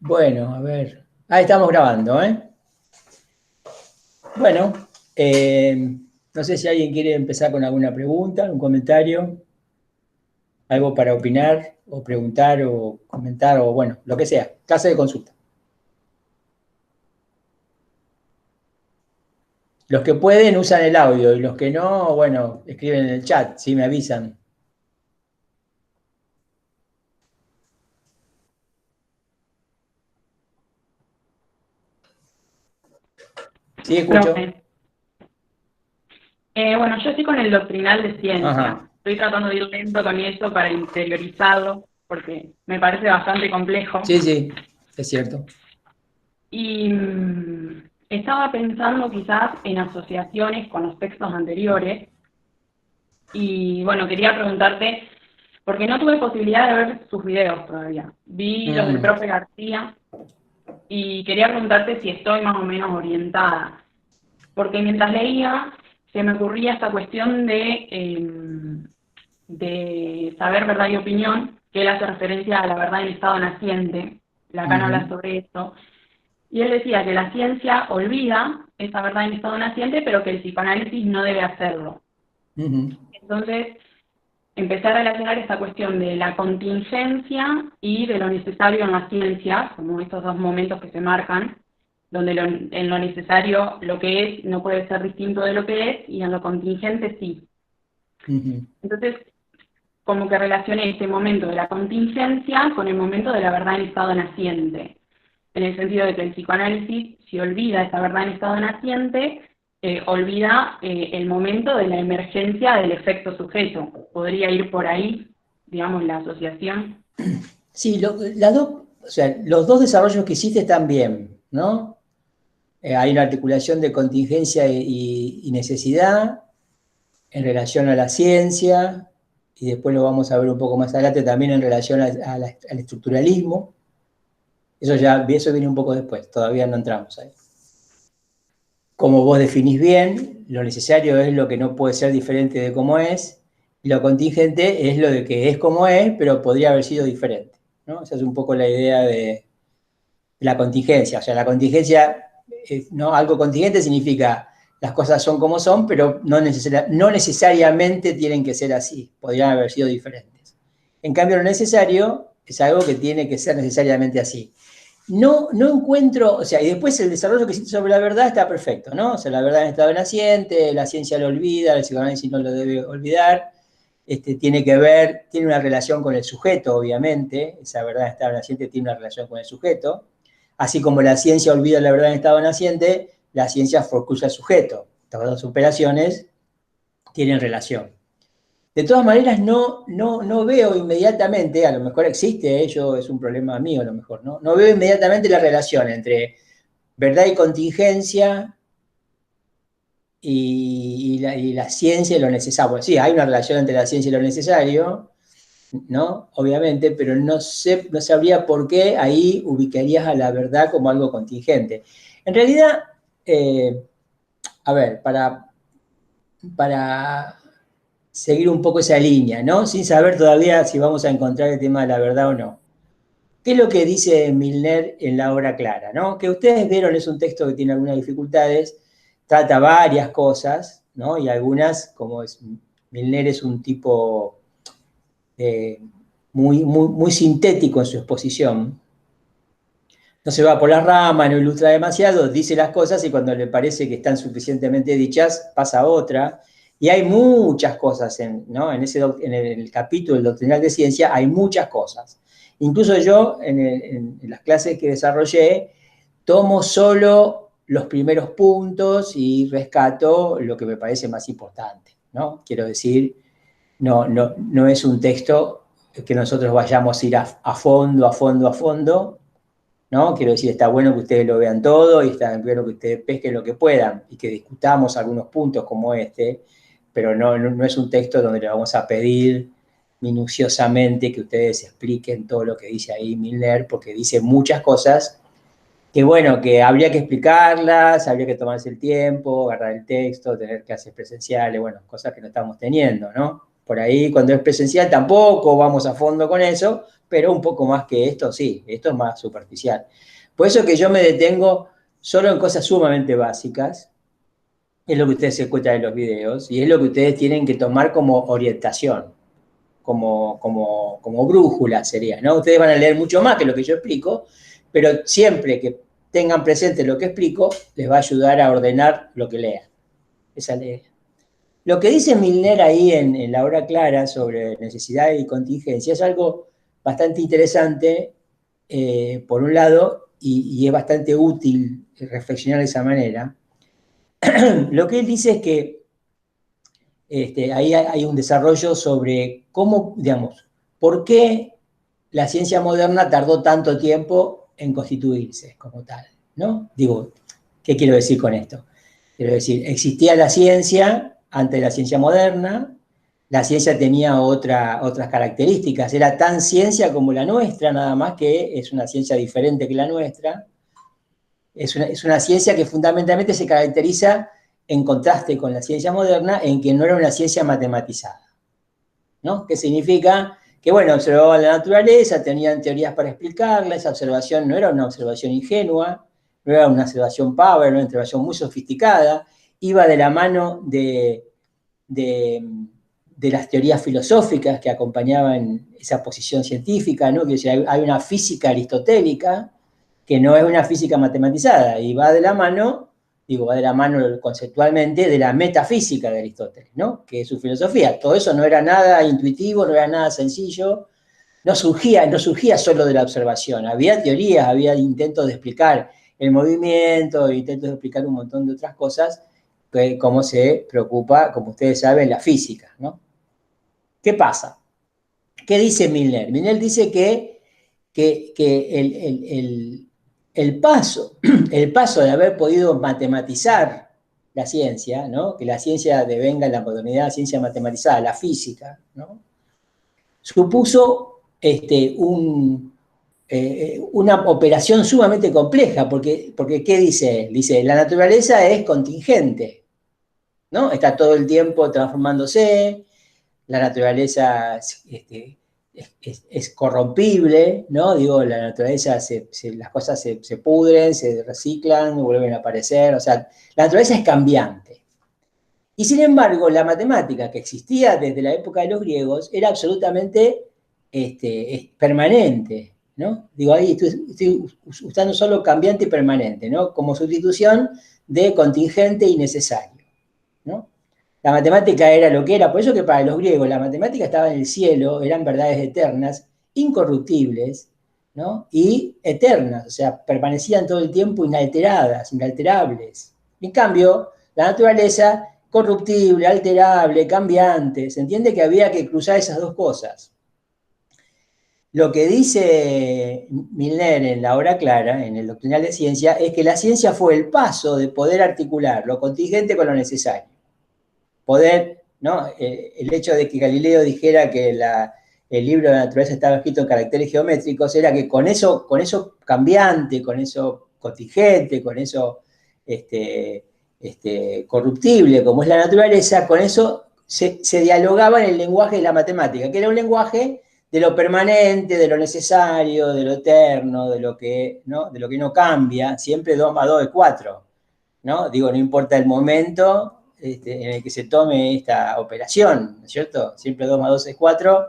Bueno, a ver. Ahí estamos grabando, ¿eh? Bueno, no sé si alguien quiere empezar con alguna pregunta, un comentario, algo para opinar, o preguntar, o comentar, o bueno, lo que sea. Clase de consulta. Los que pueden usan el audio y los que no, bueno, escriben en el chat, si me avisan. Sí, escucho. Profe. Bueno, yo estoy con el doctrinal de ciencia. Ajá. Estoy tratando de ir lento con eso para interiorizarlo, porque me parece bastante complejo. Sí, sí, es cierto. Y estaba pensando quizás en asociaciones con los textos anteriores. Y bueno, quería preguntarte, porque no tuve posibilidad de ver sus videos todavía. Vi los del Mm, profe García y quería preguntarte si estoy más o menos orientada. Porque mientras leía, se me ocurría esta cuestión de saber verdad y opinión, que él hace referencia a la verdad en estado naciente. Lacan habla ujú, sobre esto. Y él decía que la ciencia olvida esa verdad en estado naciente, pero que el psicoanálisis no debe hacerlo. ujú. Entonces, empecé a relacionar esta cuestión de la contingencia y de lo necesario en la ciencia, como estos dos momentos que se marcan, donde en lo necesario lo que es no puede ser distinto de lo que es, y en lo contingente sí. Ujú. Entonces, como que relacioné este momento de la contingencia con el momento de la verdad en estado naciente, en el sentido de que el psicoanálisis, si olvida esa verdad en estado naciente, olvida el momento de la emergencia del efecto sujeto. Podría ir por ahí, digamos, la asociación. Sí, o sea, los dos desarrollos que hiciste están bien, ¿no? Hay una articulación de contingencia y necesidad en relación a la ciencia, y después lo vamos a ver un poco más adelante también en relación al estructuralismo. Eso viene un poco después, todavía no entramos ahí. Como vos definís bien, lo necesario es lo que no puede ser diferente de cómo es, y lo contingente es lo de que es como es, pero podría haber sido diferente, ¿no? Esa es un poco la idea de la contingencia. O sea, la contingencia, ¿no? Algo contingente significa las cosas son como son, pero no necesariamente tienen que ser así, podrían haber sido diferentes. En cambio, lo necesario es algo que tiene que ser necesariamente así. No encuentro, o sea, y después el desarrollo que hiciste sobre la verdad está perfecto, ¿no? O sea, la verdad en estado naciente, la ciencia lo olvida, el psicoanálisis no lo debe olvidar, tiene una relación con el sujeto, obviamente, esa verdad en estado naciente tiene una relación con el sujeto, así como la ciencia olvida la verdad en estado naciente, la ciencia focusa al sujeto. Estas dos operaciones tienen relación. De todas maneras, no veo inmediatamente, a lo mejor existe, ello es un problema mío a lo mejor, ¿no? No veo inmediatamente la relación entre verdad y contingencia y la ciencia y lo necesario. Bueno, sí, hay una relación entre la ciencia y lo necesario, ¿no? Obviamente, pero no sabría por qué ahí ubicarías a la verdad como algo contingente. En realidad, eh, a ver, para seguir un poco esa línea, ¿no? Sin saber todavía si vamos a encontrar el tema de la verdad o no. ¿Qué es lo que dice Milner en La Hora Clara? ¿No? Que ustedes vieron, es un texto que tiene algunas dificultades, trata varias cosas, ¿no? Y algunas, Milner es un tipo eh, muy sintético en su exposición, no se va por las ramas, no ilustra demasiado, dice las cosas y cuando le parece que están suficientemente dichas, pasa a otra. Y hay muchas cosas, ¿no? En el capítulo del doctrinal de ciencia, hay muchas cosas. Incluso yo, en las clases que desarrollé, tomo solo los primeros puntos y rescato lo que me parece más importante, ¿no? Quiero decir, no es un texto que nosotros vayamos a ir a fondo, a fondo, a fondo, ¿no? Quiero decir, está bueno que ustedes lo vean todo y está bueno que ustedes pesquen lo que puedan y que discutamos algunos puntos como este, pero no es un texto donde le vamos a pedir minuciosamente que ustedes expliquen todo lo que dice ahí Milner, porque dice muchas cosas que, bueno, que habría que explicarlas, habría que tomarse el tiempo, agarrar el texto, tener clases presenciales, bueno, cosas que no estamos teniendo, ¿no? Por ahí, cuando es presencial, tampoco vamos a fondo con eso, pero un poco más que esto, sí, esto es más superficial. Por eso que yo me detengo solo en cosas sumamente básicas, es lo que ustedes se encuentran en los videos, y es lo que ustedes tienen que tomar como orientación, como brújula sería, ¿no? Ustedes van a leer mucho más que lo que yo explico, pero siempre que tengan presente lo que explico, les va a ayudar a ordenar lo que lean. Esa ley. Lo que dice Milner ahí en la obra clara sobre necesidad y contingencia es algo bastante interesante, por un lado, y es bastante útil reflexionar de esa manera. Lo que él dice es que ahí hay un desarrollo sobre cómo, digamos, por qué la ciencia moderna tardó tanto tiempo en constituirse como tal, ¿no? Digo, ¿qué quiero decir con esto? Quiero decir, existía la ciencia antes de la ciencia moderna, la ciencia tenía otras características, era tan ciencia como la nuestra, nada más que es una ciencia diferente que la nuestra, es una ciencia que fundamentalmente se caracteriza en contraste con la ciencia moderna en que no era una ciencia matematizada, ¿no? ¿Qué significa? Que, bueno, observaban la naturaleza, tenían teorías para explicarla, esa observación no era una observación ingenua, no era una observación power, era una observación muy sofisticada, iba de la mano de las teorías filosóficas que acompañaban esa posición científica, ¿no? Que hay una física aristotélica que no es una física matematizada, y va de la mano, digo, va de la mano conceptualmente de la metafísica de Aristóteles, ¿no? Que es su filosofía. Todo eso no era nada intuitivo, no era nada sencillo, no surgía solo de la observación, había teorías, había intentos de explicar el movimiento, intentos de explicar un montón de otras cosas, como se preocupa, como ustedes saben, la física, ¿no? ¿Qué pasa? ¿Qué dice Milner? Milner dice que el paso de haber podido matematizar la ciencia, ¿no? Que la ciencia devenga en la modernidad, ciencia matematizada, la física, ¿no? Supuso una operación sumamente compleja, porque ¿qué dice él? Dice, la naturaleza es contingente, ¿no? Está todo el tiempo transformándose, la naturaleza es corrompible, ¿no? Digo, la naturaleza, las cosas se pudren, se reciclan, vuelven a aparecer, o sea, la naturaleza es cambiante. Y sin embargo, la matemática que existía desde la época de los griegos era absolutamente permanente, ¿no? Digo, ahí estoy usando solo cambiante y permanente, ¿no? Como sustitución de contingente y necesario, ¿no? La matemática era lo que era, por eso que para los griegos la matemática estaba en el cielo, eran verdades eternas, incorruptibles, ¿no? Y eternas, o sea, permanecían todo el tiempo inalteradas, inalterables. En cambio, la naturaleza, corruptible, alterable, cambiante, se entiende que había que cruzar esas dos cosas. Lo que dice Milner en la obra clara, en el Doctrinal de Ciencia, es que la ciencia fue el paso de poder articular lo contingente con lo necesario. Poder, ¿no? El hecho de que Galileo dijera que el libro de la naturaleza estaba escrito en caracteres geométricos era que con eso cambiante, con eso contingente, con eso corruptible como es la naturaleza, con eso se dialogaba en el lenguaje de la matemática, que era un lenguaje de lo permanente, de lo necesario, de lo eterno, de lo que no cambia, siempre 2 más 2 es 4, ¿no? Digo, no importa el momento en el que se tome esta operación, ¿no es cierto? Siempre 2 más 2 es 4,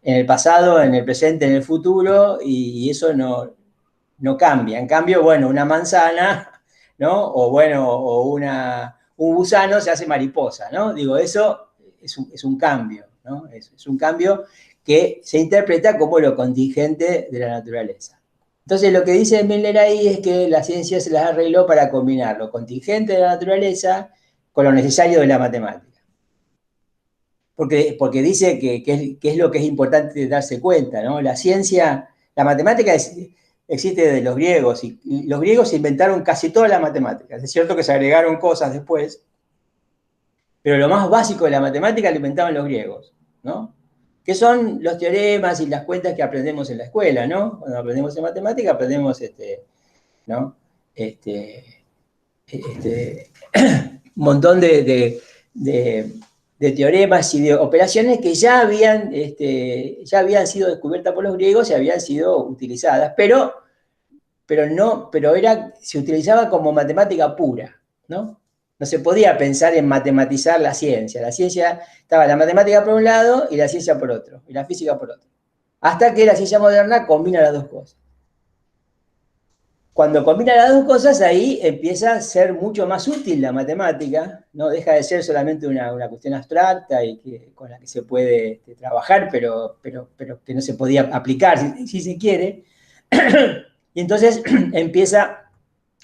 en el pasado, en el presente, en el futuro, y eso no cambia. En cambio, bueno, una manzana, ¿no? O bueno, un gusano se hace mariposa, ¿no? Digo, eso es un cambio, ¿no? Es un cambio que se interpreta como lo contingente de la naturaleza. Entonces, lo que dice Milner ahí es que la ciencia se las arregló para combinar lo contingente de la naturaleza con lo necesario de la matemática. Porque dice que es lo que es importante darse cuenta, ¿no? La ciencia, la matemática existe desde los griegos, y los griegos inventaron casi todas las matemáticas. Es cierto que se agregaron cosas después, pero lo más básico de la matemática lo inventaban los griegos, ¿no? Que son los teoremas y las cuentas que aprendemos en la escuela, ¿no? Cuando aprendemos en matemática aprendemos, ¿no? Un montón de de teoremas y de operaciones que ya habían sido descubiertas por los griegos y habían sido utilizadas, pero se utilizaba como matemática pura, ¿no? No se podía pensar en matematizar la ciencia. La ciencia estaba la matemática por un lado y la ciencia por otro, y la física por otro. Hasta que la ciencia moderna combina las dos cosas. Cuando combina las dos cosas, ahí empieza a ser mucho más útil la matemática, no deja de ser solamente una cuestión abstracta y con la que se puede trabajar, pero que no se podía aplicar, si se quiere. Y entonces empieza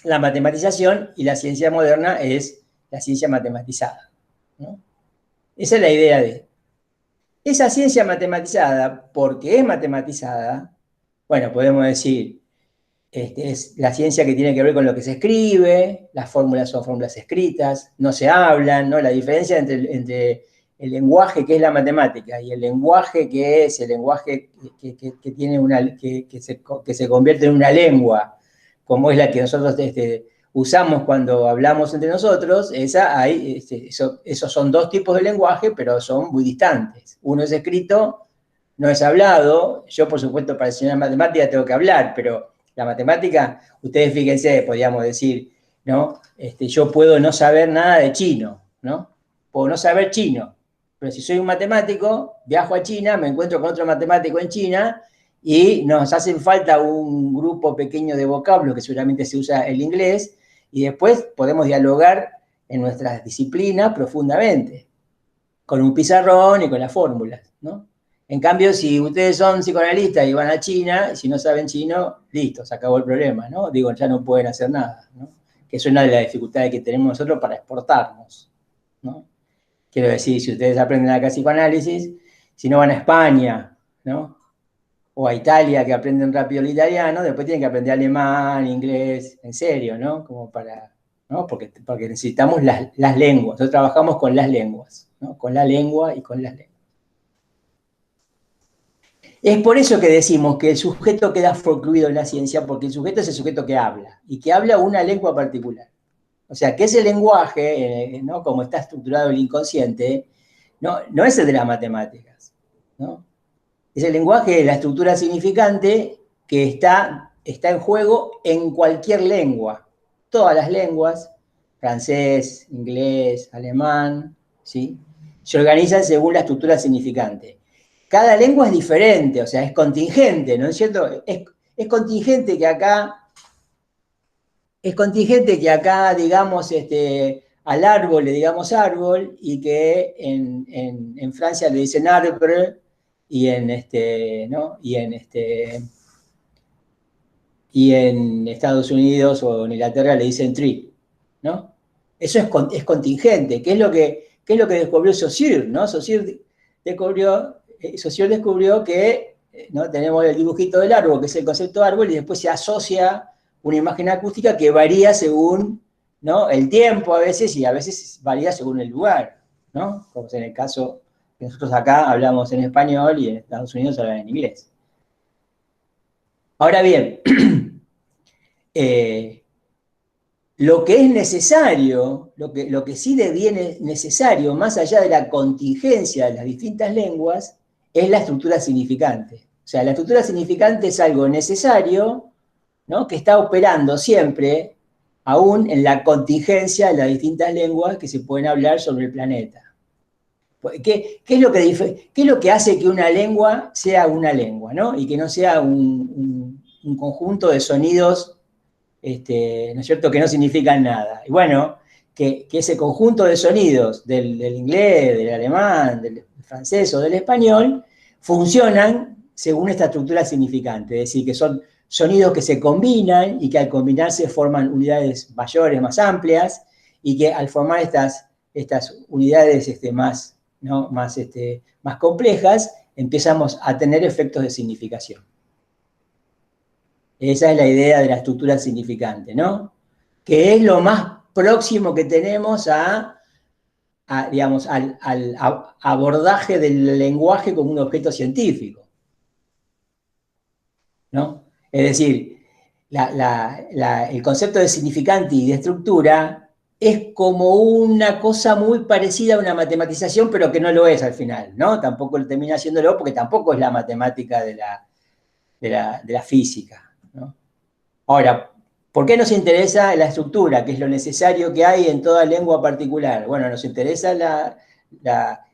la matematización y la ciencia moderna es la ciencia matematizada, ¿no? Esa es la idea de esa ciencia matematizada, porque es matematizada, bueno, podemos decir, es la ciencia que tiene que ver con lo que se escribe, las fórmulas son fórmulas escritas, no se hablan, ¿no? La diferencia entre el lenguaje que es la matemática y el lenguaje que es el lenguaje que tiene que se convierte en una lengua, como es la que nosotros usamos cuando hablamos entre nosotros, esos son dos tipos de lenguaje, pero son muy distantes. Uno es escrito, no es hablado. Yo, por supuesto, para enseñar matemática tengo que hablar, pero la matemática, ustedes fíjense, podríamos decir, ¿no? Yo puedo no saber nada de chino, ¿no? Puedo no saber chino, pero si soy un matemático, viajo a China, me encuentro con otro matemático en China y nos hacen falta un grupo pequeño de vocablos que seguramente se usa el inglés y después podemos dialogar en nuestras disciplinas profundamente, con un pizarrón y con las fórmulas, ¿no? En cambio, si ustedes son psicoanalistas y van a China, y si no saben chino, listo, se acabó el problema, ¿no? Digo, ya no pueden hacer nada, ¿no? Que es una de las dificultades que tenemos nosotros para exportarnos, ¿no? Quiero decir, si ustedes aprenden acá psicoanálisis, si no van a España, ¿no? O a Italia, que aprenden rápido el italiano, después tienen que aprender alemán, inglés, en serio, ¿no? Como para, ¿no? Porque necesitamos las lenguas, nosotros trabajamos con las lenguas, ¿no? Con la lengua y con las lenguas. Es por eso que decimos que el sujeto queda forcluido en la ciencia, porque el sujeto es el sujeto que habla, y que habla una lengua particular. O sea, que ese lenguaje, ¿no? Como está estructurado el inconsciente, no es el de las matemáticas, ¿no? Es el lenguaje de la estructura significante que está en juego en cualquier lengua. Todas las lenguas, francés, inglés, alemán, ¿sí? Se organizan según la estructura significante. Cada lengua es diferente, o sea, es contingente, ¿no es cierto? Es contingente que acá digamos, al árbol le digamos árbol, y que en Francia le dicen arbre, ¿no? Y en Estados Unidos o en Inglaterra le dicen tree, ¿no? Eso es contingente, que es lo que descubrió Saussure, ¿no? Saussure descubrió que, ¿no? Tenemos el dibujito del árbol, que es el concepto de árbol, y después se asocia una imagen acústica que varía según, ¿no? El tiempo a veces, y a veces varía según el lugar, ¿no? Como es en el caso que nosotros acá hablamos en español y en Estados Unidos hablan en inglés. Ahora bien, lo que es necesario, lo que sí deviene necesario, más allá de la contingencia de las distintas lenguas, es la estructura significante. O sea, la estructura significante es algo necesario, ¿no? Que está operando siempre, aún en la contingencia de las distintas lenguas que se pueden hablar sobre el planeta. ¿Qué es lo que hace que una lengua sea una lengua, ¿no? Y que no sea un conjunto de sonidos, ¿no es cierto?, que no significan nada. Y bueno, que ese conjunto de sonidos del inglés, del alemán, del francés o del español funcionan según esta estructura significante, es decir, que son sonidos que se combinan y que al combinarse forman unidades mayores, más amplias, y que al formar estas unidades más, ¿no? más complejas, empezamos a tener efectos de significación. Esa es la idea de la estructura significante, ¿no? Que es lo más próximo que tenemos digamos, al abordaje del lenguaje como un objeto científico, ¿no? Es decir, el concepto de significante y de estructura es como una cosa muy parecida a una matematización, pero que no lo es al final, ¿no? Tampoco termina haciéndolo porque tampoco es la matemática de la física, ¿no? Ahora, ¿por qué nos interesa la estructura, que es lo necesario que hay en toda lengua particular? Bueno, nos interesa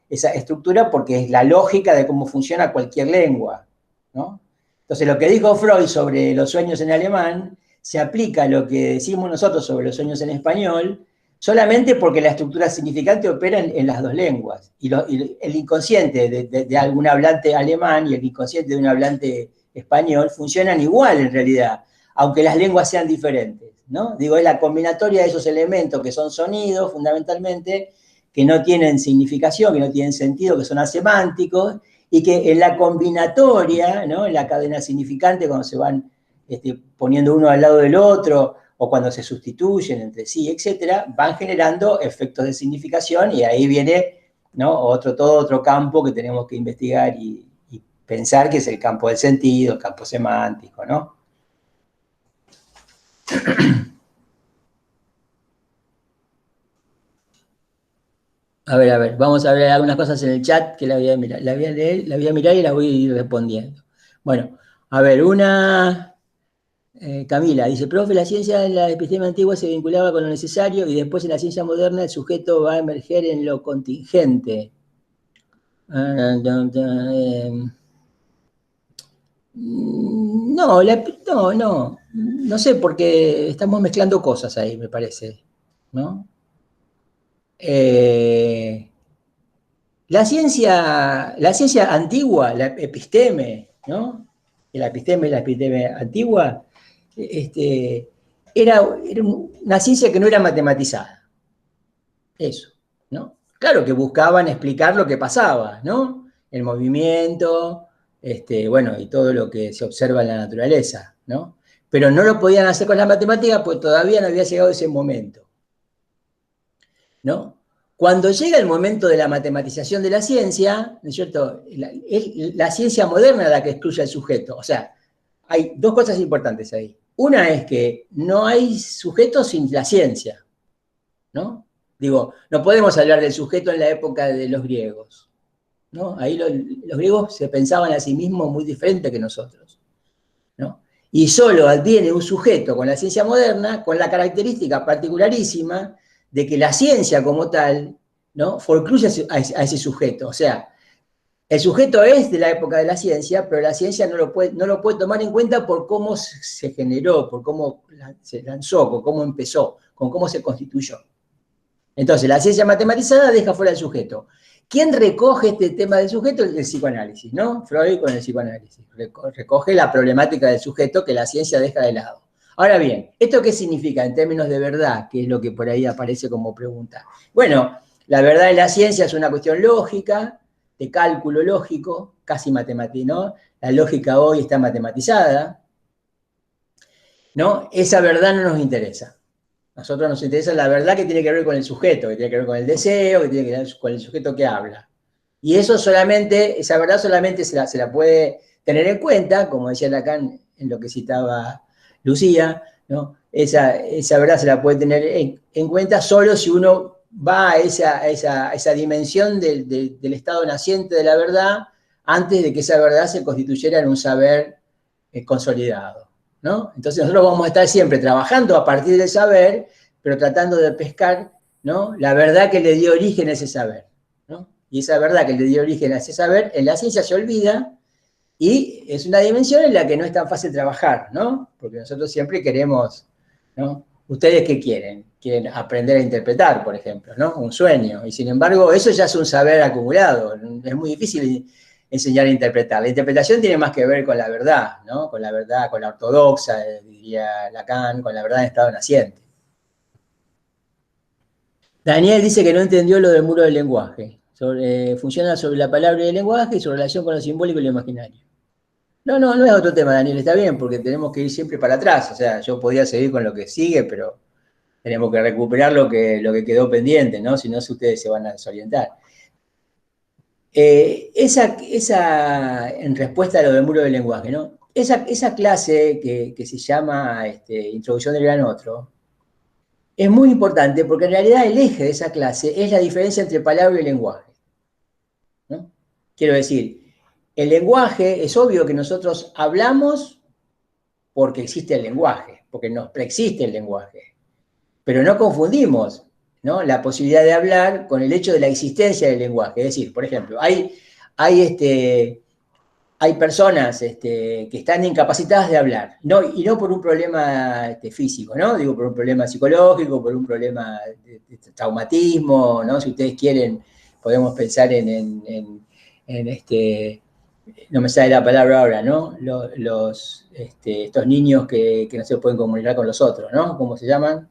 esa estructura porque es la lógica de cómo funciona cualquier lengua, ¿no? Entonces, lo que dijo Freud sobre los sueños en alemán se aplica a lo que decimos nosotros sobre los sueños en español, solamente porque la estructura significante opera en las dos lenguas. Y el inconsciente de algún hablante alemán y el inconsciente de un hablante español funcionan igual en realidad, aunque las lenguas sean diferentes, ¿no? Digo, es la combinatoria de esos elementos que son sonidos, fundamentalmente, que no tienen significación, que no tienen sentido, que son asemánticos, y que en la combinatoria, ¿no? En la cadena significante, cuando se van poniendo uno al lado del otro, o cuando se sustituyen entre sí, etcétera, van generando efectos de significación, y ahí viene, ¿no? Todo otro campo que tenemos que investigar y pensar, que es el campo del sentido, el campo semántico, ¿no? A ver, vamos a ver algunas cosas en el chat que la voy a mirar. La voy a leer, la voy a mirar y la voy a ir respondiendo. Bueno, a ver, Camila dice, profe, la ciencia en la epistema antigua se vinculaba con lo necesario y después en la ciencia moderna el sujeto va a emerger en lo contingente. No, no sé, porque estamos mezclando cosas ahí, me parece, ¿no? La ciencia antigua, la episteme, ¿no? La episteme antigua, era una ciencia que no era matematizada. Eso, ¿no? Claro que buscaban explicar lo que pasaba, ¿no? El movimiento, bueno, y todo lo que se observa en la naturaleza, ¿no? Pero no lo podían hacer con la matemática porque todavía no había llegado ese momento, ¿no? Cuando llega el momento de la matematización de la ciencia, ¿no es cierto? Es la ciencia moderna la que excluye al sujeto. O sea, hay dos cosas importantes ahí. Una es que no hay sujeto sin la ciencia, ¿no? Digo, no podemos hablar del sujeto en la época de los griegos, ¿no? Ahí los griegos se pensaban a sí mismos muy diferente que nosotros, ¿no? Y solo adviene un sujeto con la ciencia moderna con la característica particularísima de que la ciencia como tal, ¿no? Forcluye a ese sujeto. O sea, el sujeto es de la época de la ciencia, pero la ciencia no lo puede tomar en cuenta por cómo se generó, por cómo se lanzó, por cómo empezó, con cómo se constituyó. Entonces, la ciencia matematizada deja fuera el sujeto. ¿Quién recoge este tema del sujeto? El psicoanálisis, ¿no? Freud con el psicoanálisis. Recoge la problemática del sujeto que la ciencia deja de lado. Ahora bien, ¿esto qué significa en términos de verdad? Que es lo que por ahí aparece como pregunta. Bueno, la verdad en la ciencia es una cuestión lógica, de cálculo lógico, casi matemático, ¿no? La lógica hoy está matematizada, ¿no? Esa verdad no nos interesa. A nosotros nos interesa la verdad que tiene que ver con el sujeto, que tiene que ver con el deseo, que tiene que ver con el sujeto que habla. Y eso solamente, esa verdad solamente se la puede tener en cuenta, como decía Lacan en lo que citaba Lucía, ¿no? Esa verdad se la puede tener en cuenta solo si uno va a esa dimensión del estado naciente de la verdad antes de que esa verdad se constituyera en un saber consolidado, ¿no? Entonces nosotros vamos a estar siempre trabajando a partir del saber, pero tratando de pescar, ¿no? La verdad que le dio origen a ese saber, ¿no? Y esa verdad que le dio origen a ese saber, en la ciencia se olvida y es una dimensión en la que no es tan fácil trabajar, ¿no? Porque nosotros siempre queremos, ¿no? ¿Ustedes qué quieren? Quieren aprender a interpretar, por ejemplo, ¿no? Un sueño. Y sin embargo, eso ya es un saber acumulado. Es muy difícil enseñar a interpretar. La interpretación tiene más que ver con la verdad, ¿no? Con la verdad, con la ortodoxa, diría Lacan, con la verdad en estado naciente. Daniel dice que no entendió lo del muro del lenguaje. Funciona sobre la palabra y el lenguaje y su relación con lo simbólico y lo imaginario. No es otro tema, Daniel, está bien, porque tenemos que ir siempre para atrás. O sea, yo podía seguir con lo que sigue, pero tenemos que recuperar lo que quedó pendiente, ¿no? Si no, ustedes se van a desorientar. En respuesta a lo del muro del lenguaje, ¿no? Esa clase que se llama Introducción del Gran Otro, es muy importante porque en realidad el eje de esa clase es la diferencia entre palabra y lenguaje, ¿no? Quiero decir, el lenguaje, es obvio que nosotros hablamos porque existe el lenguaje, porque nos preexiste el lenguaje, pero no confundimos, ¿no?, la posibilidad de hablar con el hecho de la existencia del lenguaje. Es decir, por ejemplo, hay personas que están incapacitadas de hablar, y no por un problema físico, ¿no? Digo, por un problema psicológico, por un problema de traumatismo, ¿no? Si ustedes quieren, podemos pensar no me sale la palabra ahora, ¿no? Estos niños que no se pueden comunicar con los otros, ¿no? ¿Cómo se llaman?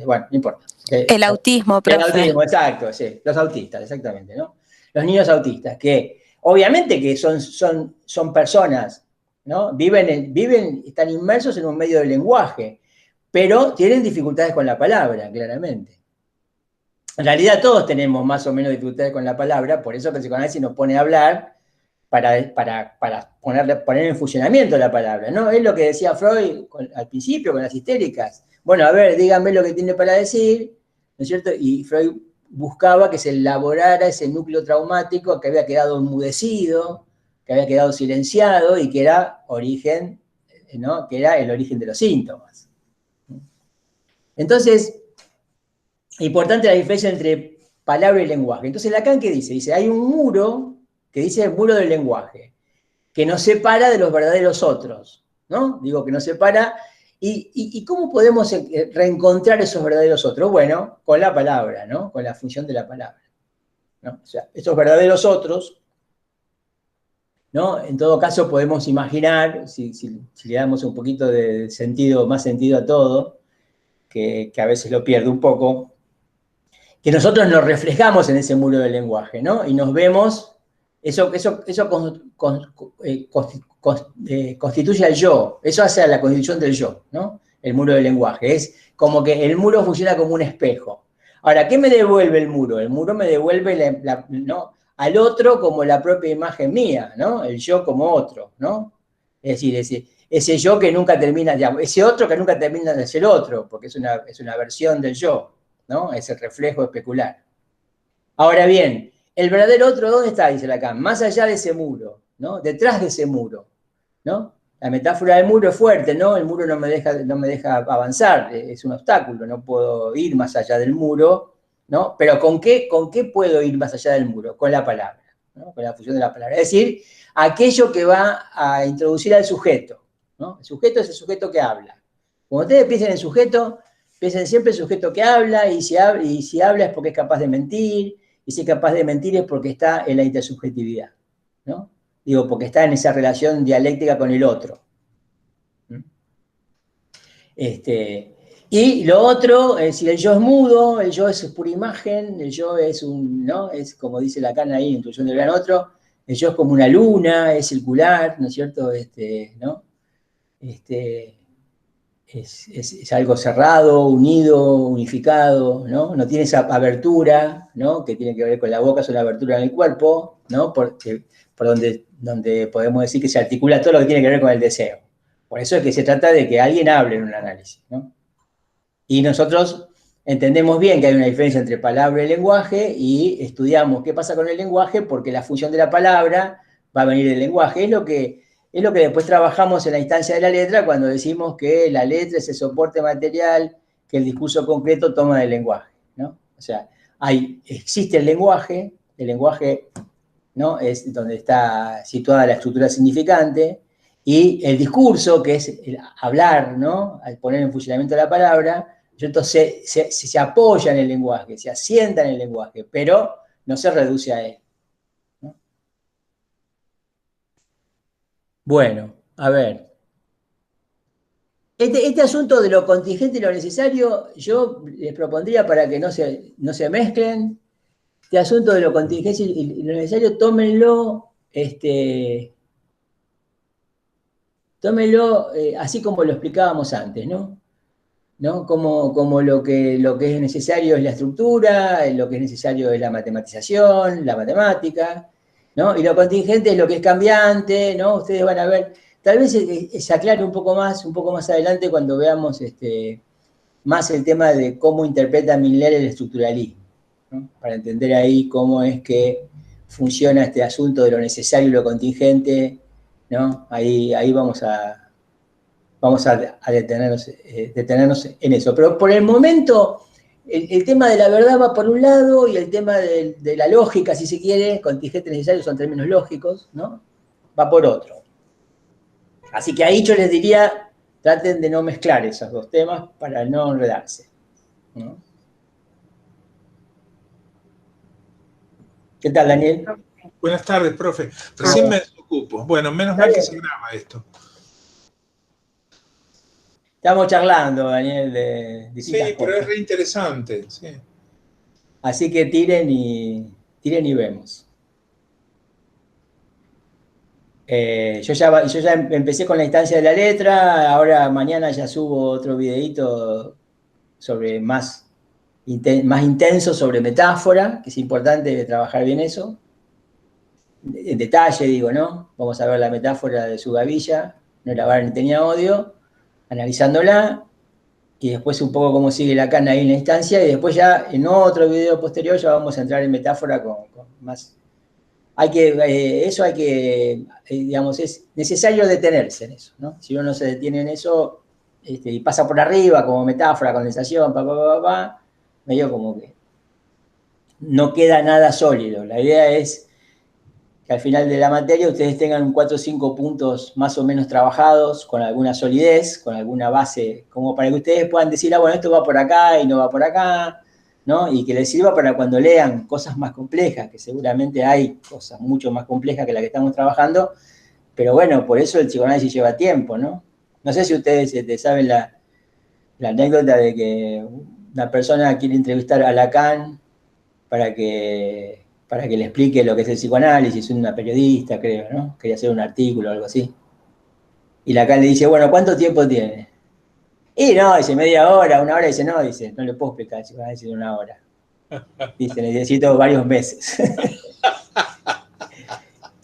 Bueno, no importa. El autismo, El profe. autismo, exacto, sí, los autistas, exactamente, ¿no? Los niños autistas, que obviamente que son personas, ¿no? Están inmersos en un medio de lenguaje, pero tienen dificultades con la palabra, claramente. En realidad todos tenemos más o menos dificultades con la palabra, por eso que el psicoanálisis nos pone a hablar para poner en funcionamiento la palabra, ¿no? Es lo que decía Freud al principio con las histéricas. Bueno, a ver, díganme lo que tiene para decir, ¿no es cierto? Y Freud buscaba que se elaborara ese núcleo traumático que había quedado enmudecido, que había quedado silenciado y que era origen, ¿no?, que era el origen de los síntomas. Entonces, importante la diferencia entre palabra y lenguaje. Entonces, Lacan, ¿qué dice? Dice, hay un muro que dice el muro del lenguaje, que nos separa de los verdaderos otros, ¿no? Digo, que nos separa. ¿Y cómo podemos reencontrar esos verdaderos otros? Bueno, con la palabra, ¿no? Con la función de la palabra, ¿no? O sea, esos verdaderos otros, ¿no? En todo caso podemos imaginar, si le damos un poquito de sentido, más sentido a todo, que a veces lo pierde un poco, que nosotros nos reflejamos en ese muro del lenguaje, ¿no? Y nos vemos, eso constituye al yo, eso hace a la constitución del yo, ¿no? El muro del lenguaje, es como que el muro funciona como un espejo. Ahora, ¿qué me devuelve el muro? El muro me devuelve ¿no?, al otro como la propia imagen mía, ¿no? El yo como otro, ¿no? Es decir, ese yo que nunca termina, ese otro que nunca termina de ser otro, porque es una versión del yo, ¿no? Es el reflejo especular. Ahora bien, el verdadero otro, ¿dónde está? Dice Lacan, más allá de ese muro, ¿no? Detrás de ese muro, ¿no? La metáfora del muro es fuerte, ¿no? El muro no me deja avanzar, es un obstáculo, no puedo ir más allá del muro, ¿no? Pero ¿con qué puedo ir más allá del muro? Con la palabra, ¿no? Con la función de la palabra. Es decir, aquello que va a introducir al sujeto, ¿no? El sujeto es el sujeto que habla. Cuando ustedes piensen en sujeto, piensen siempre en el sujeto que habla, y si habla es porque es capaz de mentir, y si es capaz de mentir es porque está en la intersubjetividad, ¿no? Digo, porque está en esa relación dialéctica con el otro. Y lo otro, si el yo es mudo, el yo es pura imagen, el yo es ¿no? Es como dice Lacan ahí en Introducción del Gran Otro, el yo es como una luna, es circular, ¿no es cierto? ¿No? Es algo cerrado, unido, unificado, ¿no? No tiene esa abertura, ¿no?, que tiene que ver con la boca, es una abertura en el cuerpo, ¿no?, por donde podemos decir que se articula todo lo que tiene que ver con el deseo. Por eso es que se trata de que alguien hable en un análisis, ¿no? Y nosotros entendemos bien que hay una diferencia entre palabra y lenguaje y estudiamos qué pasa con el lenguaje porque la función de la palabra va a venir del lenguaje. Es lo que después trabajamos en la instancia de la letra cuando decimos que la letra es el soporte material que el discurso concreto toma del lenguaje, ¿no? O sea, existe el lenguaje, ¿no?, es donde está situada la estructura significante, y el discurso, que es el hablar, ¿no?, al poner en funcionamiento la palabra, entonces se apoya en el lenguaje, se asienta en el lenguaje, pero no se reduce a él, ¿no? Bueno, a ver. Este asunto de lo contingente y lo necesario, yo les propondría, para que no se mezclen, este asunto de lo contingente y lo necesario, tómenlo así como lo explicábamos antes, ¿no? Como lo que es necesario es la estructura, lo que es necesario es la matematización, la matemática, ¿no? Y lo contingente es lo que es cambiante, ¿no? Ustedes van a ver, tal vez se aclare un poco más adelante cuando veamos más el tema de cómo interpreta Miller el estructuralismo, ¿no? Para entender ahí cómo es que funciona este asunto de lo necesario y lo contingente, ¿no? Ahí vamos a detenernos en eso. Pero por el momento, el tema de la verdad va por un lado y el tema de la lógica, si se quiere, contingente necesario son términos lógicos, ¿no? Va por otro. Así que ahí yo les diría, traten de no mezclar esos dos temas para no enredarse, ¿no? ¿Qué tal, Daniel? Buenas tardes, profe. Recién me desocupo. Bueno, menos mal que se graba esto. Estamos charlando, Daniel, de distintas Sí, pero cosas. es re interesante. Sí. Así que tiren y vemos. Yo ya empecé con la instancia de la letra, ahora mañana ya subo otro videito sobre más intenso sobre metáfora, que es importante trabajar bien eso. En detalle, digo, ¿no? Vamos a ver la metáfora de su gavilla, no era vara ni tenía odio, analizándola, y después un poco cómo sigue Lacan ahí en la instancia, y después ya en otro video posterior ya vamos a entrar en metáfora con más. Eso hay que, digamos, es necesario detenerse en eso, ¿no? Si uno no se detiene en eso, y pasa por arriba como metáfora, condensación, medio como que no queda nada sólido. La idea es que al final de la materia ustedes tengan 4 o 5 puntos más o menos trabajados, con alguna solidez, con alguna base, como para que ustedes puedan decir, bueno, esto va por acá y no va por acá, ¿no? Y que les sirva para cuando lean cosas más complejas, que seguramente hay cosas mucho más complejas que las que estamos trabajando, pero bueno, por eso el psicoanálisis lleva tiempo, ¿no? No sé si ustedes saben la anécdota de que una persona quiere entrevistar a Lacan para que le explique lo que es el psicoanálisis, una periodista, creo, ¿no? Quería hacer un artículo o algo así. Y Lacan le dice, bueno, ¿cuánto tiempo tiene? Y no, dice, media hora, una hora, dice, no, le puedo explicar el psicoanálisis en una hora. Dice, necesito varios meses.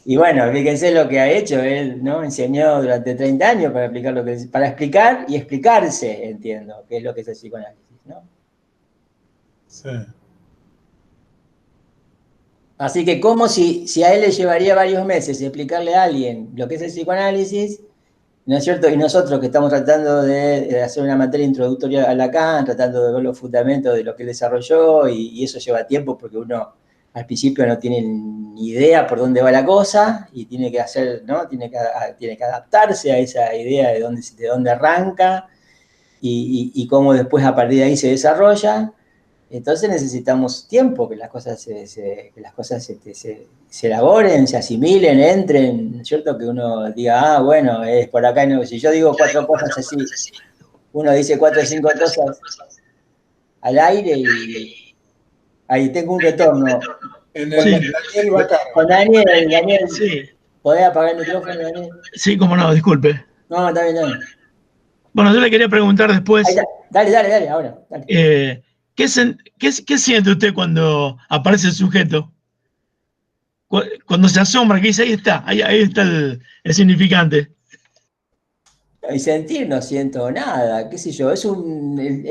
Y bueno, fíjense lo que ha hecho, él, ¿no? Enseñó durante 30 años para explicar y explicarse, entiendo, qué es lo que es el psicoanálisis, ¿no? Sí. Así que como si a él le llevaría varios meses explicarle a alguien lo que es el psicoanálisis, ¿no es cierto? Y nosotros que estamos tratando de hacer una materia introductoria a Lacan, tratando de ver los fundamentos de lo que él desarrolló, y eso lleva tiempo porque uno al principio no tiene ni idea por dónde va la cosa y tiene que hacer, ¿no? Tiene que adaptarse a esa idea de dónde arranca y cómo después a partir de ahí se desarrolla. Entonces necesitamos tiempo, que las cosas se elaboren, se asimilen, entren, ¿no es cierto? Que uno diga, bueno, es por acá. No. Si yo digo 4 cosas así, uno dice 4 o 5 cosas al aire y ahí tengo un retorno. Daniel Bacarra. Con Daniel, sí. ¿Podés apagar el micrófono, Daniel? Sí, cómo no, disculpe. No, está bien. Bueno, yo le quería preguntar después. Dale, ahora. Dale. ¿Qué siente usted cuando aparece el sujeto? Cuando se asombra, que dice, ahí está el significante. Y sentir no siento nada, qué sé yo, el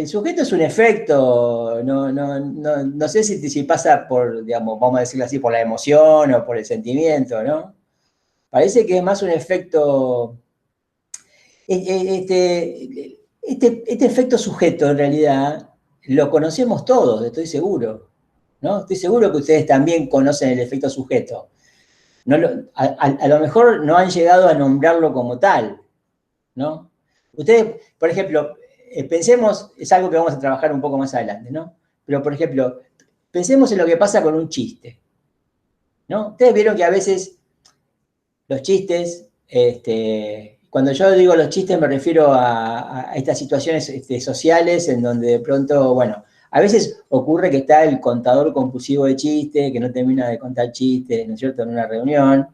sujeto es un efecto, no sé si pasa por, digamos, vamos a decirlo así, por la emoción o por el sentimiento, ¿no? Parece que es más un efecto, este efecto sujeto en realidad lo conocemos todos, estoy seguro, ¿no? Estoy seguro que ustedes también conocen el efecto sujeto. A lo mejor no han llegado a nombrarlo como tal, ¿no? Ustedes, por ejemplo, pensemos, es algo que vamos a trabajar un poco más adelante, ¿no? Pero, por ejemplo, pensemos en lo que pasa con un chiste, ¿no? Ustedes vieron que a veces los chistes, cuando yo digo los chistes me refiero a estas situaciones sociales en donde de pronto, bueno, a veces ocurre que está el contador compulsivo de chistes, que no termina de contar chistes, ¿no es cierto?, en una reunión,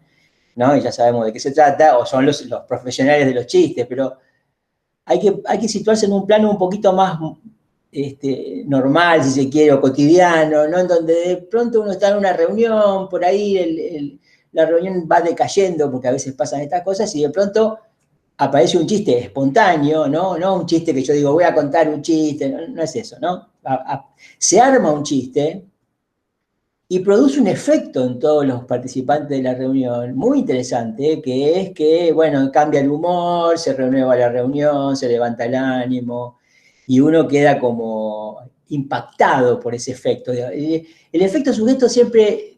¿no? Y ya sabemos de qué se trata, o son los profesionales de los chistes, pero hay que situarse en un plano un poquito más normal, si se quiere, o cotidiano, ¿no? En donde de pronto uno está en una reunión, por ahí la reunión va decayendo, porque a veces pasan estas cosas, y de pronto aparece un chiste espontáneo, ¿no? No un chiste que yo digo, voy a contar un chiste, no es eso, ¿no? Se arma un chiste y produce un efecto en todos los participantes de la reunión muy interesante, que es que, bueno, cambia el humor, se renueva la reunión, se levanta el ánimo, y uno queda como impactado por ese efecto. El efecto sujeto siempre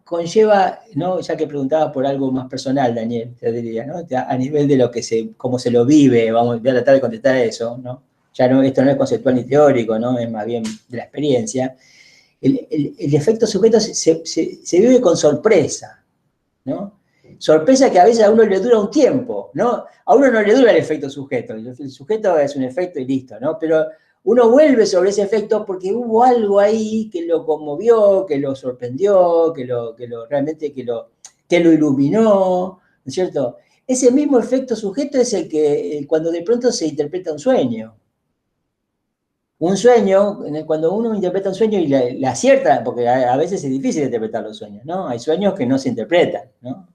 conlleva, ¿no? Ya que preguntabas por algo más personal, Daniel, te diría, ¿no? A nivel de cómo se lo vive, voy a tratar de contestar eso, ¿no? Ya no, esto no es conceptual ni teórico, ¿no? Es más bien de la experiencia. El efecto sujeto se vive con sorpresa, ¿no? Sorpresa que a veces a uno le dura un tiempo, ¿no? A uno no le dura el efecto sujeto, el sujeto es un efecto y listo, ¿no? Pero uno vuelve sobre ese efecto porque hubo algo ahí que lo conmovió, que lo sorprendió, que lo iluminó, ¿no es cierto? Ese mismo efecto sujeto es el que cuando de pronto se interpreta un sueño. Un sueño, cuando uno interpreta un sueño y le acierta, porque a veces es difícil interpretar los sueños, ¿no? Hay sueños que no se interpretan, ¿no?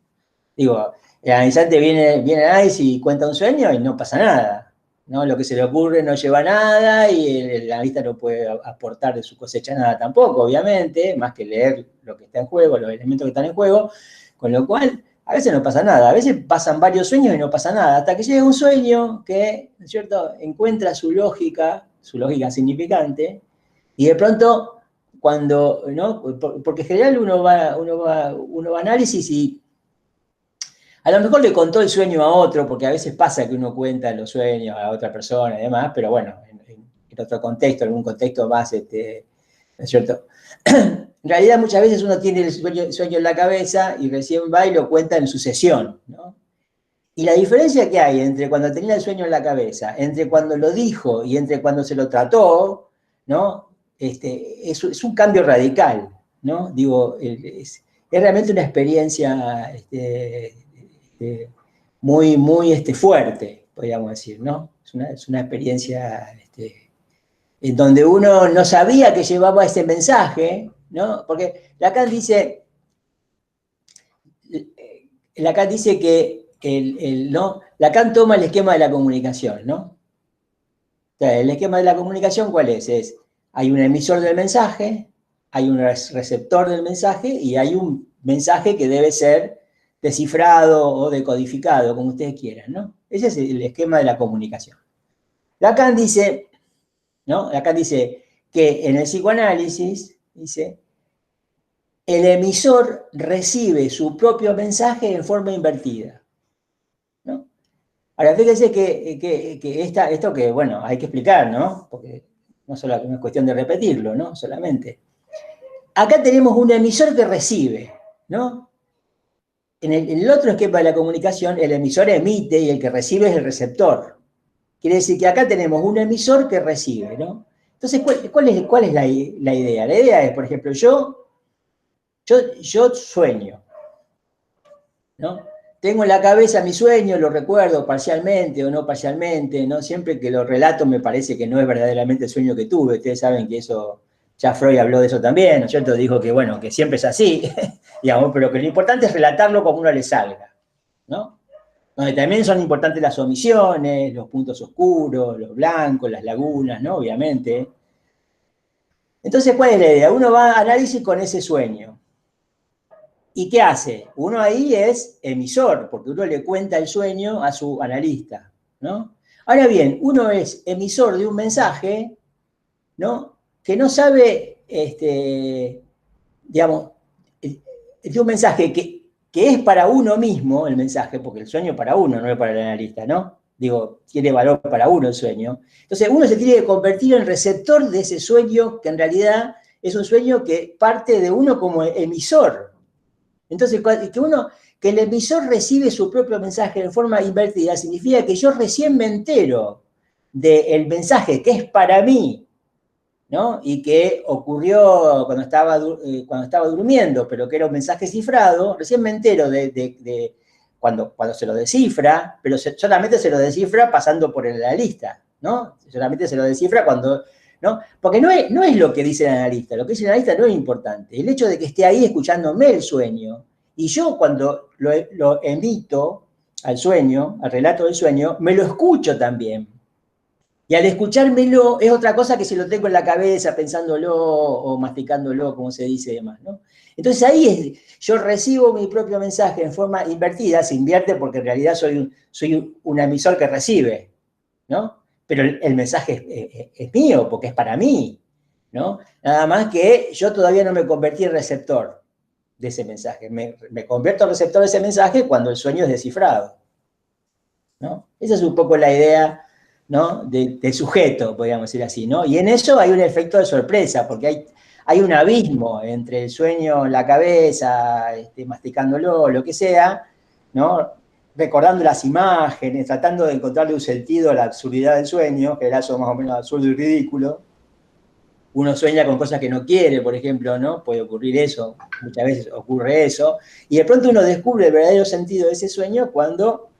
Digo, el analizante viene a Nice y cuenta un sueño y no pasa nada, ¿no? Lo que se le ocurre no lleva nada y el analista no puede aportar de su cosecha nada tampoco, obviamente, más que leer lo que está en juego, los elementos que están en juego, con lo cual a veces no pasa nada, a veces pasan varios sueños y no pasa nada, hasta que llega un sueño que, ¿no es cierto?, encuentra su lógica significante, y de pronto, cuando, ¿no? Porque en general uno va a análisis y a lo mejor le contó el sueño a otro, porque a veces pasa que uno cuenta los sueños a otra persona y demás, pero bueno, en otro contexto, en algún contexto más, ¿no es cierto? En realidad muchas veces uno tiene el sueño en la cabeza y recién va y lo cuenta en sucesión, ¿no? Y la diferencia que hay entre cuando tenía el sueño en la cabeza, entre cuando lo dijo y entre cuando se lo trató, ¿no? Es un cambio radical, ¿no? Digo, es realmente una experiencia muy, muy fuerte, podríamos decir, ¿no? Es una experiencia en donde uno no sabía que llevaba ese mensaje, ¿no? Porque Lacan dice que ¿no? Lacan toma el esquema de la comunicación, ¿no? O sea, el esquema de la comunicación, ¿cuál es? Hay un emisor del mensaje, hay un receptor del mensaje y hay un mensaje que debe ser descifrado o decodificado, como ustedes quieran, ¿no? Ese es el esquema de la comunicación. Lacan dice, ¿no? Lacan dice que en el psicoanálisis, dice, el emisor recibe su propio mensaje en forma invertida, ¿no? Ahora, fíjense que esto que, bueno, hay que explicar, ¿no? Porque no solo es cuestión de repetirlo, ¿no? Solamente. Acá tenemos un emisor que recibe, ¿no? En el otro esquema de la comunicación, el emisor emite y el que recibe es el receptor. Quiere decir que acá tenemos un emisor que recibe, ¿no? Entonces, ¿cuál es la idea? La idea es, por ejemplo, yo sueño, ¿no? Tengo en la cabeza mi sueño, lo recuerdo parcialmente o no parcialmente, ¿no? Siempre que lo relato me parece que no es verdaderamente el sueño que tuve. Ustedes saben que eso, ya Freud habló de eso también, ¿no es cierto? Dijo que, bueno, que siempre es así, digamos, pero que lo importante es relatarlo como uno le salga, ¿no? Donde también son importantes las omisiones, los puntos oscuros, los blancos, las lagunas, ¿no? Obviamente. Entonces, ¿cuál es la idea? Uno va a análisis con ese sueño. ¿Y qué hace? Uno ahí es emisor, porque uno le cuenta el sueño a su analista, ¿no? Ahora bien, uno es emisor de un mensaje, ¿no? Que no sabe, digamos, de un mensaje que es para uno mismo el mensaje, porque el sueño es para uno, no es para el analista, ¿no? Digo, tiene valor para uno el sueño. Entonces uno se tiene que convertir en receptor de ese sueño, que en realidad es un sueño que parte de uno como emisor. Entonces, que el emisor recibe su propio mensaje en forma invertida significa que yo recién me entero del mensaje que es para mí, ¿no? Y que ocurrió cuando estaba durmiendo, pero que era un mensaje cifrado, recién me entero de cuando se lo descifra, pero solamente se lo descifra pasando por el analista, ¿no? Solamente se lo descifra cuando, ¿no? Porque no es lo que dice el analista, lo que dice el analista no es importante. El hecho de que esté ahí escuchándome el sueño, y yo cuando lo emito, al sueño, al relato del sueño, me lo escucho también. Y al escuchármelo es otra cosa que si lo tengo en la cabeza, pensándolo o masticándolo, como se dice y demás, ¿no? Entonces ahí yo recibo mi propio mensaje en forma invertida, se invierte porque en realidad soy un emisor que recibe, ¿no? Pero el mensaje es mío, porque es para mí, ¿no? Nada más que yo todavía no me convertí en receptor de ese mensaje. Me convierto en receptor de ese mensaje cuando el sueño es descifrado, ¿no? Esa es un poco la idea, ¿no? del sujeto, podríamos decir así, ¿no? Y en eso hay un efecto de sorpresa, porque hay un abismo entre el sueño en la cabeza, masticándolo, lo que sea, ¿no? Recordando las imágenes, tratando de encontrarle un sentido a la absurdidad del sueño, que era eso más o menos absurdo y ridículo. Uno sueña con cosas que no quiere, por ejemplo, ¿no? Puede ocurrir eso, muchas veces ocurre eso, y de pronto uno descubre el verdadero sentido de ese sueño cuando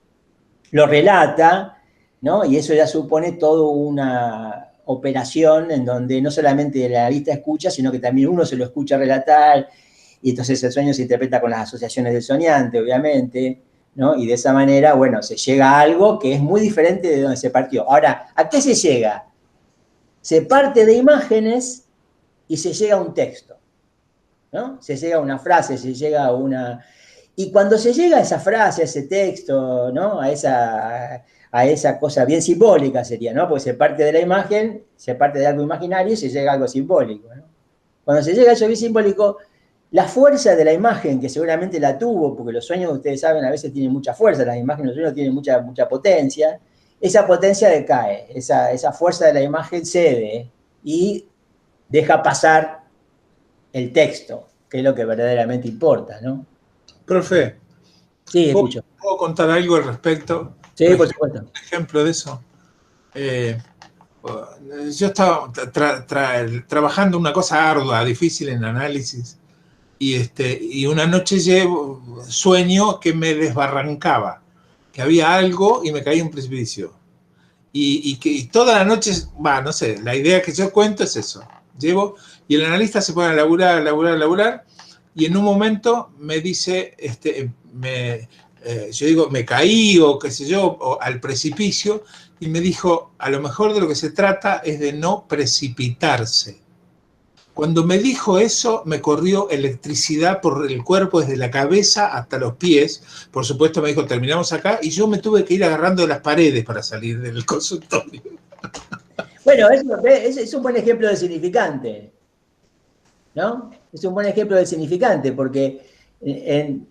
lo relata, ¿no? Y eso ya supone toda una operación en donde no solamente la vista escucha, sino que también uno se lo escucha relatar, y entonces el sueño se interpreta con las asociaciones del soñante, obviamente, ¿no? Y de esa manera, bueno, se llega a algo que es muy diferente de donde se partió. Ahora, ¿a qué se llega? Se parte de imágenes y se llega a un texto, ¿no? Se llega a una frase, se llega a una... Y cuando se llega a esa frase, a ese texto, ¿no? A esa cosa bien simbólica sería, ¿no? Porque se parte de la imagen, se parte de algo imaginario y se llega a algo simbólico, ¿no? Cuando se llega a eso bien simbólico, la fuerza de la imagen, que seguramente la tuvo, porque los sueños, ustedes saben, a veces tienen mucha fuerza, las imágenes, los sueños tienen mucha potencia, esa potencia decae, esa fuerza de la imagen cede y deja pasar el texto, que es lo que verdaderamente importa, ¿no? Profe, Sí, escucho. ¿puedo contar algo al respecto? Sí, por supuesto. Un ejemplo de eso. Yo estaba trabajando una cosa ardua, difícil en análisis, y una noche sueño que me desbarrancaba, que había algo y me caí en un precipicio. Y toda la noche, no sé, la idea que yo cuento es eso. Y el analista se pone a laburar, y en un momento me dice, yo digo, me caí o qué sé yo, o al precipicio, y me dijo, a lo mejor de lo que se trata es de no precipitarse. Cuando me dijo eso, me corrió electricidad por el cuerpo desde la cabeza hasta los pies. Por supuesto me dijo, terminamos acá, y yo me tuve que ir agarrando de las paredes para salir del consultorio. Bueno, es un buen ejemplo de significante, ¿no? Es un buen ejemplo de significante, porque en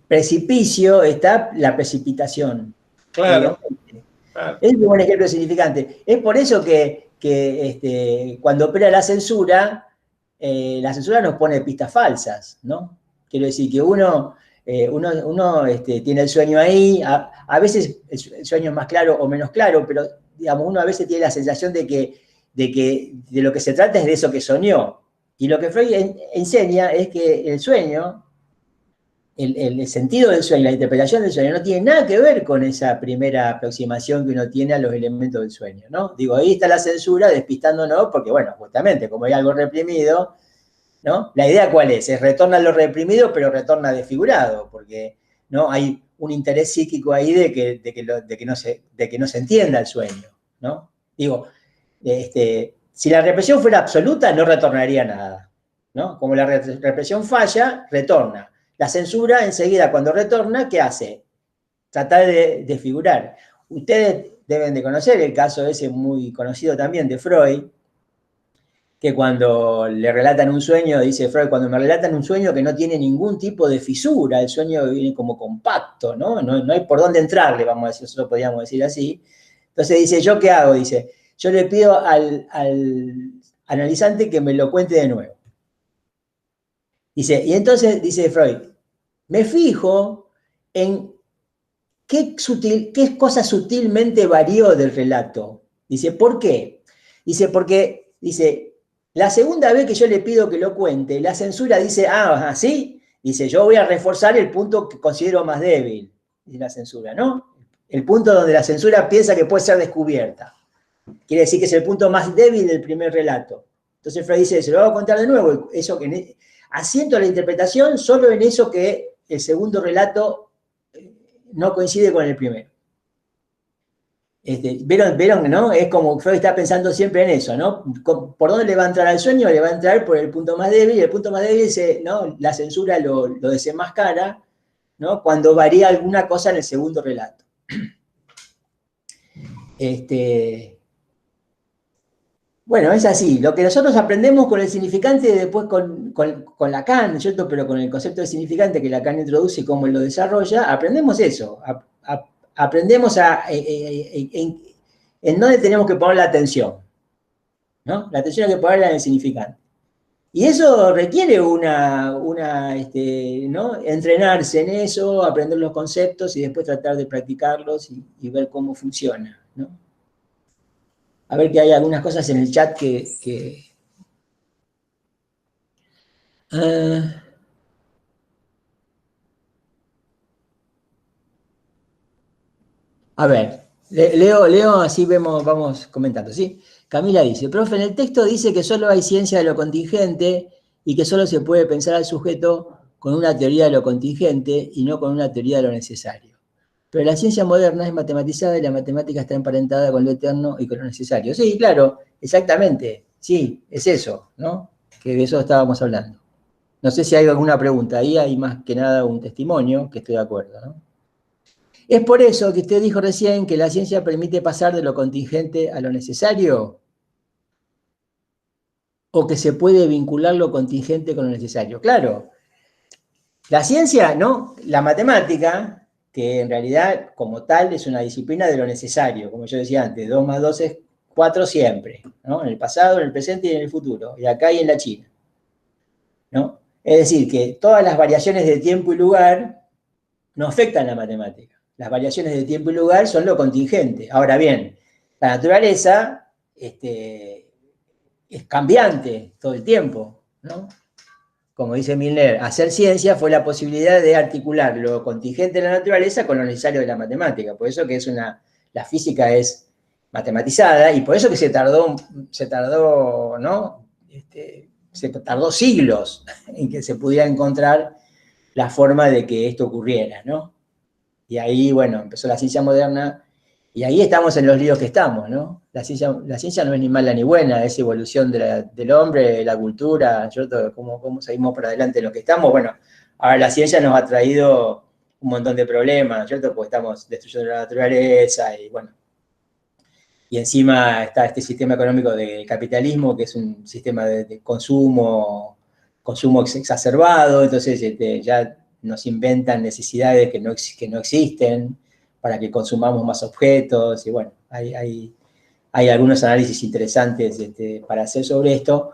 precipicio está la precipitación. Claro. Es un buen ejemplo de significante. Es por eso que cuando opera la censura nos pone pistas falsas, ¿no? Quiero decir que uno tiene el sueño ahí, a veces el sueño es más claro o menos claro, pero digamos, uno a veces tiene la sensación de lo que se trata es de eso que soñó. Y lo que Freud enseña es que el sueño, el sentido del sueño, la interpretación del sueño no tiene nada que ver con esa primera aproximación que uno tiene a los elementos del sueño, ¿no? Digo, ahí está la censura despistándonos, porque bueno, justamente como hay algo reprimido, ¿no? La idea ¿cuál es? Es retorna a lo reprimido, pero retorna desfigurado, porque ¿no? Hay un interés psíquico ahí de que no se entienda el sueño, ¿no? Digo, si la represión fuera absoluta, no retornaría nada, ¿no? Como la represión falla, retorna. La censura, enseguida, cuando retorna, ¿qué hace? Tratar de desfigurar. Ustedes deben de conocer el caso ese muy conocido también de Freud, que cuando le relatan un sueño, dice Freud, cuando me relatan un sueño que no tiene ningún tipo de fisura, el sueño viene como compacto, ¿no? No hay por dónde entrarle, vamos a decir, nosotros podríamos decir así. Entonces dice, ¿yo qué hago? Dice, yo le pido al analizante que me lo cuente de nuevo. Dice, y entonces dice Freud, me fijo en qué cosa sutilmente varió del relato. Dice, ¿por qué? Dice, porque, dice, la segunda vez que yo le pido que lo cuente, la censura dice, ¿sí? Dice, yo voy a reforzar el punto que considero más débil, dice la censura, ¿no? El punto donde la censura piensa que puede ser descubierta. Quiere decir que es el punto más débil del primer relato. Entonces Freud dice, se lo voy a contar de nuevo, eso que asiento la interpretación solo en eso que el segundo relato no coincide con el primero. ¿Vieron, no? Es como Freud está pensando siempre en eso, ¿no? ¿Por dónde le va a entrar al sueño? Le va a entrar por el punto más débil, y el punto más débil, ¿no? La censura lo desenmascara, ¿no? Cuando varía alguna cosa en el segundo relato. Bueno, es así. Lo que nosotros aprendemos con el significante, después con Lacan, ¿cierto? Pero con el concepto de significante que Lacan introduce y cómo él lo desarrolla, aprendemos eso. Aprendemos en dónde tenemos que poner la atención, ¿no? La atención hay que ponerla en el significante. Y eso requiere ¿no? Entrenarse en eso, aprender los conceptos y después tratar de practicarlos y ver cómo funciona, ¿no? A ver que hay algunas cosas en el chat a ver, leo, así vamos comentando, ¿sí? Camila dice, profe, en el texto dice que solo hay ciencia de lo contingente y que solo se puede pensar al sujeto con una teoría de lo contingente y no con una teoría de lo necesario. Pero la ciencia moderna es matematizada y la matemática está emparentada con lo eterno y con lo necesario. Sí, claro, exactamente, sí, es eso, ¿no? Que de eso estábamos hablando. No sé si hay alguna pregunta, ahí hay más que nada un testimonio, que estoy de acuerdo, ¿no? Es por eso que usted dijo recién que la ciencia permite pasar de lo contingente a lo necesario, o que se puede vincular lo contingente con lo necesario. Claro, la ciencia, ¿no? La matemática, que en realidad como tal es una disciplina de lo necesario, como yo decía antes, 2 más 2 es 4 siempre, ¿no? En el pasado, en el presente y en el futuro, y acá y en la China, ¿no? Es decir, que todas las variaciones de tiempo y lugar no afectan la matemática. Las variaciones de tiempo y lugar son lo contingente. Ahora bien, la naturaleza es cambiante todo el tiempo, ¿no? Como dice Milner, hacer ciencia fue la posibilidad de articular lo contingente de la naturaleza con lo necesario de la matemática. Por eso que la física es matematizada y por eso que se tardó, ¿no? Se tardó siglos en que se pudiera encontrar la forma de que esto ocurriera, ¿no? Y ahí, bueno, empezó la ciencia moderna, y ahí estamos en los líos que estamos, ¿no? La ciencia no es ni mala ni buena, es evolución del hombre, de la cultura, ¿cierto? ¿Cómo seguimos para adelante en lo que estamos? Bueno, ahora la ciencia nos ha traído un montón de problemas, ¿cierto? Porque estamos destruyendo la naturaleza, y bueno. Y encima está este sistema económico del capitalismo, que es un sistema de consumo exacerbado, entonces ya nos inventan necesidades que no existen para que consumamos más objetos, y bueno, hay algunos análisis interesantes para hacer sobre esto,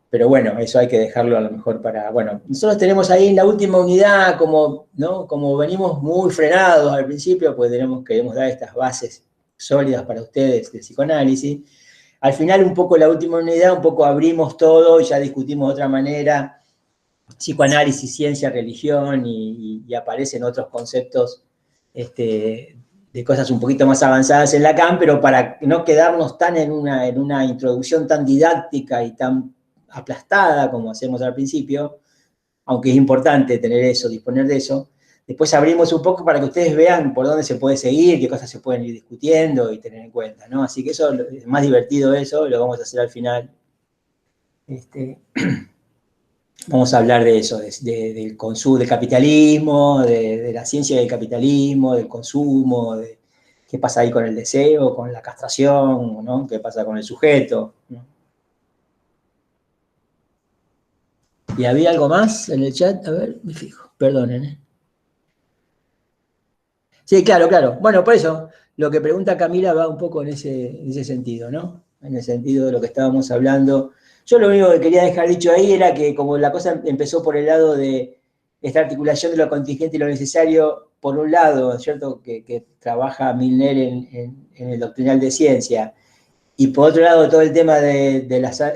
pero bueno, eso hay que dejarlo a lo mejor para, bueno, nosotros tenemos ahí en la última unidad, ¿no? Como venimos muy frenados al principio, pues queremos dar estas bases sólidas para ustedes del psicoanálisis. Al final, un poco la última unidad, un poco abrimos todo y ya discutimos de otra manera psicoanálisis, ciencia, religión, y aparecen otros conceptos de cosas un poquito más avanzadas en Lacan, pero para no quedarnos tan en una introducción tan didáctica y tan aplastada como hacemos al principio, aunque es importante tener eso, disponer de eso. Después abrimos un poco para que ustedes vean por dónde se puede seguir, qué cosas se pueden ir discutiendo y tener en cuenta, ¿no? Así que eso es más divertido, eso lo vamos a hacer al final. Vamos a hablar de eso, del consumo, del capitalismo, de la ciencia del capitalismo, del consumo, de qué pasa ahí con el deseo, con la castración, ¿no? Qué pasa con el sujeto, ¿no? ¿Y había algo más en el chat? A ver, me fijo, perdonen. Sí, claro. Bueno, por eso, lo que pregunta Camila va un poco en ese sentido, ¿no? En el sentido de lo que estábamos hablando. Yo lo único que quería dejar dicho ahí era que como la cosa empezó por el lado de esta articulación de lo contingente y lo necesario, por un lado, ¿cierto? Que trabaja Milner en el doctrinal de ciencia, y por otro lado todo el tema de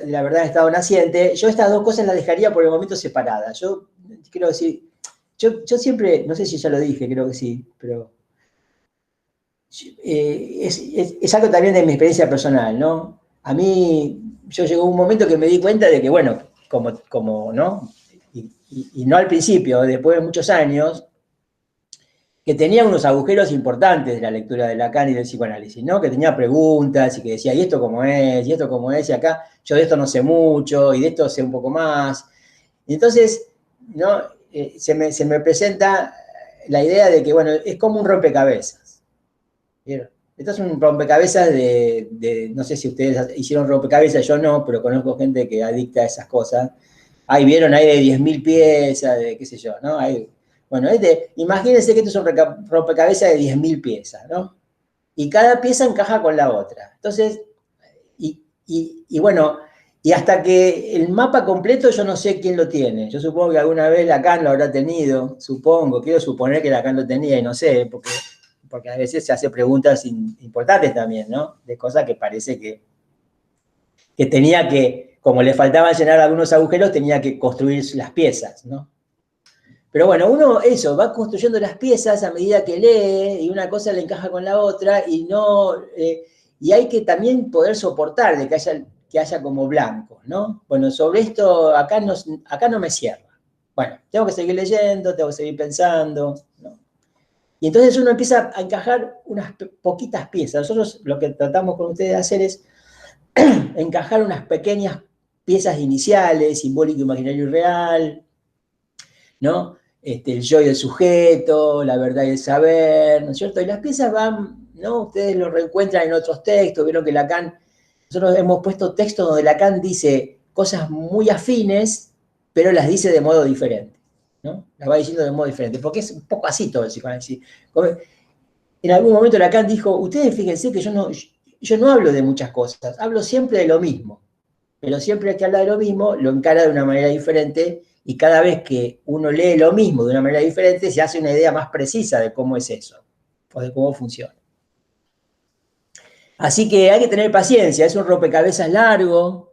la verdad de estado naciente, yo estas dos cosas las dejaría por el momento separadas. Yo quiero decir, yo siempre, no sé si ya lo dije, creo que sí, pero es algo también de mi experiencia personal, ¿no? A mí, yo llegó un momento que me di cuenta de que, bueno, como ¿no? Y no al principio, después de muchos años, que tenía unos agujeros importantes de la lectura de Lacan y del psicoanálisis, ¿no? Que tenía preguntas y que decía, ¿y esto cómo es? ¿Y esto cómo es? Y acá yo de esto no sé mucho, y de esto sé un poco más. Y entonces, ¿no? Se me presenta la idea de que, bueno, es como un rompecabezas. ¿Vieron? Esto es un rompecabezas no sé si ustedes hicieron rompecabezas, yo no, pero conozco gente que adicta a esas cosas. Ahí vieron, hay de 10.000 piezas, de qué sé yo, ¿no? Bueno, imagínense que esto es un rompecabezas de 10.000 piezas, ¿no? Y cada pieza encaja con la otra. Entonces, bueno, y hasta que el mapa completo yo no sé quién lo tiene. Yo supongo que alguna vez Lacan lo habrá tenido, supongo, quiero suponer que Lacan lo tenía y no sé, porque a veces se hace preguntas importantes también, ¿no? De cosas que parece que tenía que, como le faltaba llenar algunos agujeros, tenía que construir las piezas, ¿no? Pero bueno, uno eso, va construyendo las piezas a medida que lee y una cosa le encaja con la otra y no... y hay que también poder soportar de que haya como blancos, ¿no? Bueno, sobre esto acá no me cierra. Bueno, tengo que seguir leyendo, tengo que seguir pensando, ¿no? Y entonces uno empieza a encajar unas poquitas piezas. Nosotros lo que tratamos con ustedes de hacer es encajar unas pequeñas piezas iniciales, simbólico, imaginario y real, ¿no? El yo y el sujeto, la verdad y el saber, ¿no es cierto? Y las piezas van, ¿no? Ustedes lo reencuentran en otros textos, vieron que Lacan, nosotros hemos puesto textos donde Lacan dice cosas muy afines, pero las dice de modo diferente, ¿no? Las va diciendo de modo diferente, porque es un poco así todo el psicoanálisis. En algún momento Lacan dijo, ustedes fíjense que yo no hablo de muchas cosas, hablo siempre de lo mismo, pero siempre que habla de lo mismo lo encara de una manera diferente y cada vez que uno lee lo mismo de una manera diferente se hace una idea más precisa de cómo es eso o de cómo funciona. Así que hay que tener paciencia, es un rompecabezas largo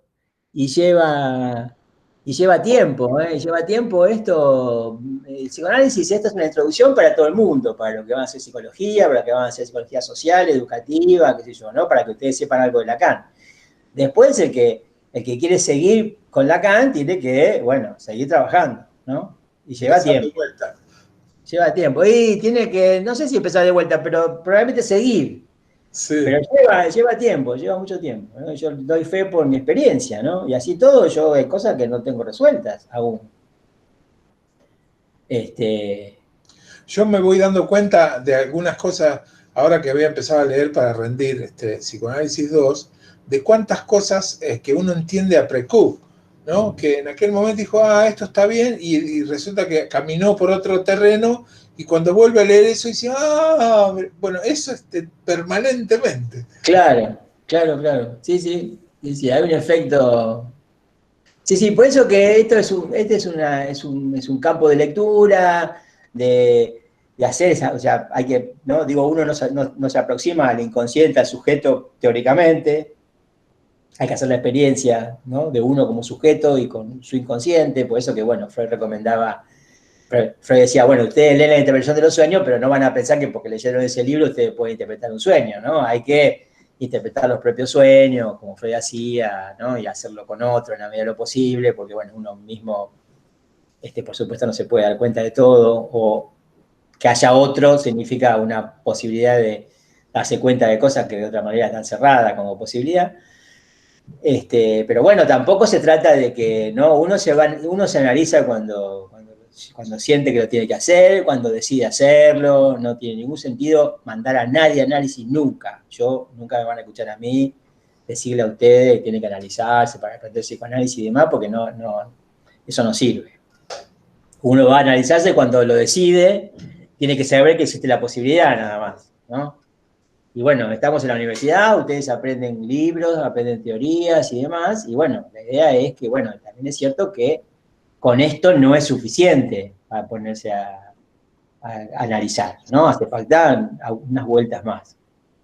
y lleva tiempo, ¿eh? Lleva tiempo esto. El psicoanálisis, esto es una introducción para todo el mundo, para los que van a hacer psicología, para los que van a hacer psicología social, educativa, qué sé yo, ¿no? Para que ustedes sepan algo de Lacan. Después el que quiere seguir con Lacan tiene que, bueno, seguir trabajando, ¿no? Y lleva tiempo. Lleva tiempo. Y tiene que, no sé si empezar de vuelta, pero probablemente seguir. Sí. Pero lleva tiempo, lleva mucho tiempo, ¿no? Yo doy fe por mi experiencia, ¿no? Y así todo, yo hay cosas que no tengo resueltas aún. Yo me voy dando cuenta de algunas cosas, ahora que había empezado a leer para rendir Psicoanálisis 2, de cuántas cosas que uno entiende a Precou, ¿no? Que en aquel momento dijo, esto está bien, y resulta que caminó por otro terreno, y cuando vuelve a leer eso dice, bueno, eso permanentemente. Claro. Sí, hay un efecto. Sí, por eso que esto es un campo de lectura, de hacer esa, o sea, hay que, ¿no? Digo, uno no se aproxima al inconsciente, al sujeto teóricamente, hay que hacer la experiencia, ¿no? De uno como sujeto y con su inconsciente, por eso que, bueno, Freud decía, bueno, ustedes leen la interpretación de los sueños, pero no van a pensar que porque leyeron ese libro ustedes pueden interpretar un sueño, ¿no? Hay que interpretar los propios sueños, como Freud hacía, ¿no? Y hacerlo con otro en la medida de lo posible, porque, bueno, uno mismo, por supuesto, no se puede dar cuenta de todo, o que haya otro significa una posibilidad de darse cuenta de cosas que de otra manera están cerradas como posibilidad. Pero bueno, tampoco se trata de que, ¿no? Uno se analiza cuando siente que lo tiene que hacer, cuando decide hacerlo, no tiene ningún sentido mandar a nadie análisis nunca. Nunca me van a escuchar a mí decirle a ustedes que tienen que analizarse para aprender psicoanálisis y demás, porque eso no sirve. Uno va a analizarse cuando lo decide, tiene que saber que existe la posibilidad nada más, ¿no? Y bueno, estamos en la universidad, ustedes aprenden libros, aprenden teorías y demás, y bueno, la idea es que, bueno, también es cierto que con esto no es suficiente para ponerse a analizar, ¿no? Hace falta unas vueltas más.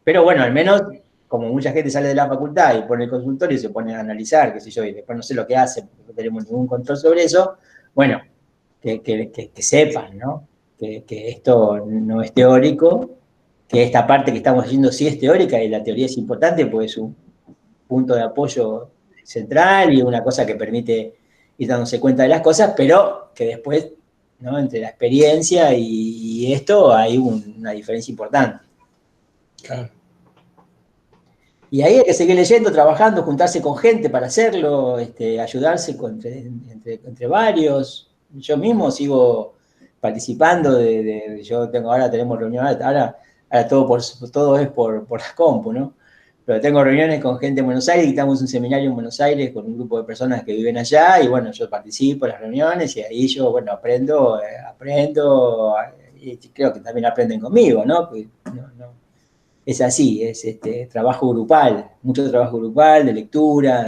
Pero bueno, al menos, como mucha gente sale de la facultad y pone el consultorio y se pone a analizar, qué sé yo, y después no sé lo que hacen, porque no tenemos ningún control sobre eso, bueno, que sepan, ¿no? Que esto no es teórico, que esta parte que estamos haciendo sí es teórica y la teoría es importante porque es un punto de apoyo central y una cosa que permite ir dándose cuenta de las cosas, pero que después ¿no? Entre la experiencia y esto hay una diferencia importante. Claro. Y ahí hay que seguir leyendo, trabajando, juntarse con gente para hacerlo, ayudarse entre varios. Yo mismo sigo participando ahora tenemos reuniones, ahora todo es por la compu, ¿no? Pero tengo reuniones con gente en Buenos Aires, dictamos un seminario en Buenos Aires con un grupo de personas que viven allá, y bueno, yo participo en las reuniones y ahí yo, bueno, aprendo, y creo que también aprenden conmigo, ¿no? Porque es así, es trabajo grupal, mucho trabajo grupal, de lectura,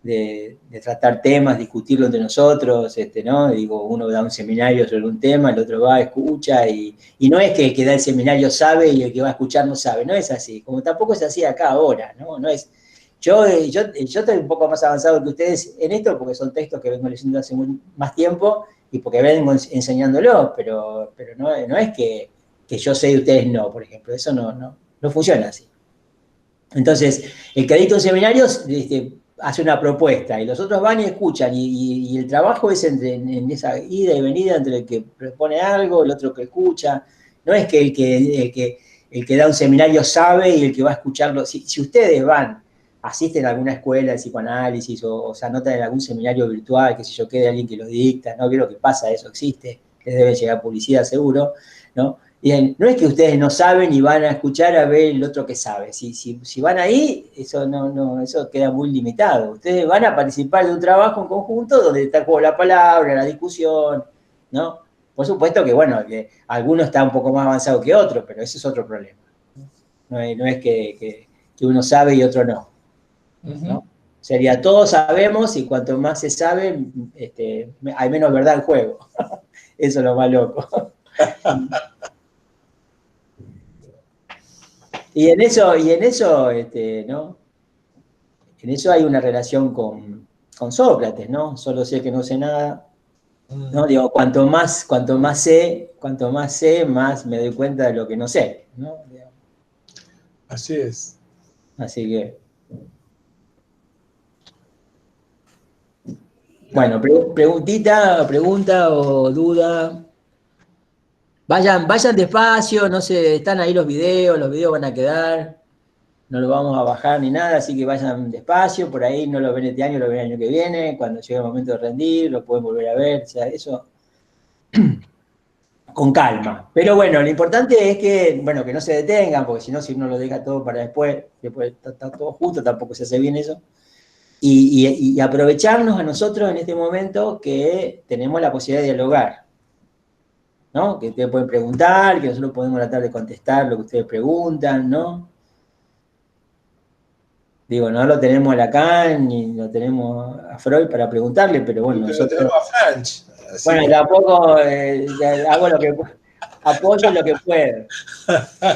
de tratar temas, discutirlo entre nosotros, ¿no? Digo, uno da un seminario sobre un tema, el otro va, escucha, y no es que el que da el seminario sabe y el que va a escuchar no sabe, no es así, como tampoco es así acá ahora, ¿no? No es, yo estoy un poco más avanzado que ustedes en esto, porque son textos que vengo leyendo hace más tiempo, y porque vengo enseñándolos, pero no es que yo sé y ustedes no, por ejemplo, eso no funciona así. Entonces, el que dicta un seminario hace una propuesta y los otros van y escuchan y el trabajo es en esa ida y venida entre el que propone algo, el otro que escucha. No es que el que da un seminario sabe y el que va a escucharlo. Si ustedes asisten a alguna escuela de psicoanálisis o se anotan en algún seminario virtual, qué sé yo, que de alguien que lo dicta, ¿no? Creo que pasa, eso existe, les debe llegar publicidad seguro, ¿no? Bien, no es que ustedes no saben y van a escuchar a ver el otro que sabe. Si van ahí, eso queda muy limitado. Ustedes van a participar de un trabajo en conjunto donde está el juego de la palabra, la discusión, ¿no? Por supuesto que, bueno, que alguno está un poco más avanzado que otro, pero ese es otro problema. No es que uno sabe y otro no, ¿no? Sería todos sabemos y cuanto más se sabe, hay menos verdad en juego. Eso es lo más loco. Y en eso, ¿no? En eso hay una relación con Sócrates, ¿no? Solo sé que no sé nada, ¿no? Digo, cuanto más sé, más me doy cuenta de lo que no sé, ¿no? Así es. Así que. Bueno, pregunta o duda. Vayan despacio, no sé, están ahí los videos van a quedar. No lo vamos a bajar ni nada, así que vayan despacio, por ahí no lo ven este año, lo ven el año que viene, cuando llegue el momento de rendir, lo pueden volver a ver, o sea, eso con calma. Pero bueno, lo importante es que no se detengan, porque si uno lo deja todo para después está todo justo, tampoco se hace bien eso. Y aprovecharnos a nosotros en este momento que tenemos la posibilidad de dialogar, ¿no? Que ustedes pueden preguntar, que nosotros podemos tratar de contestar lo que ustedes preguntan, ¿no? Digo, no lo tenemos a Lacan ni lo tenemos a Freud para preguntarle, pero bueno, nosotros. Tenemos a Franch. Bueno, tampoco hago lo que apoyo lo que puedo.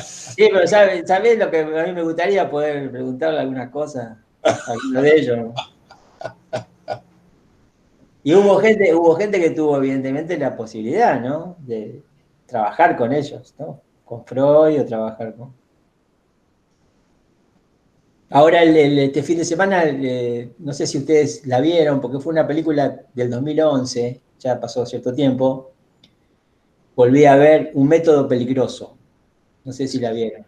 Sí, pero ¿sabés lo que a mí me gustaría poder preguntarle algunas cosas a alguno de ellos? Y hubo gente que tuvo, evidentemente, la posibilidad, ¿no? De trabajar con ellos, ¿no? Con Freud o trabajar con. Ahora, este fin de semana, no sé si ustedes la vieron, porque fue una película del 2011, ya pasó cierto tiempo. Volví a ver Un método peligroso. No sé si la vieron.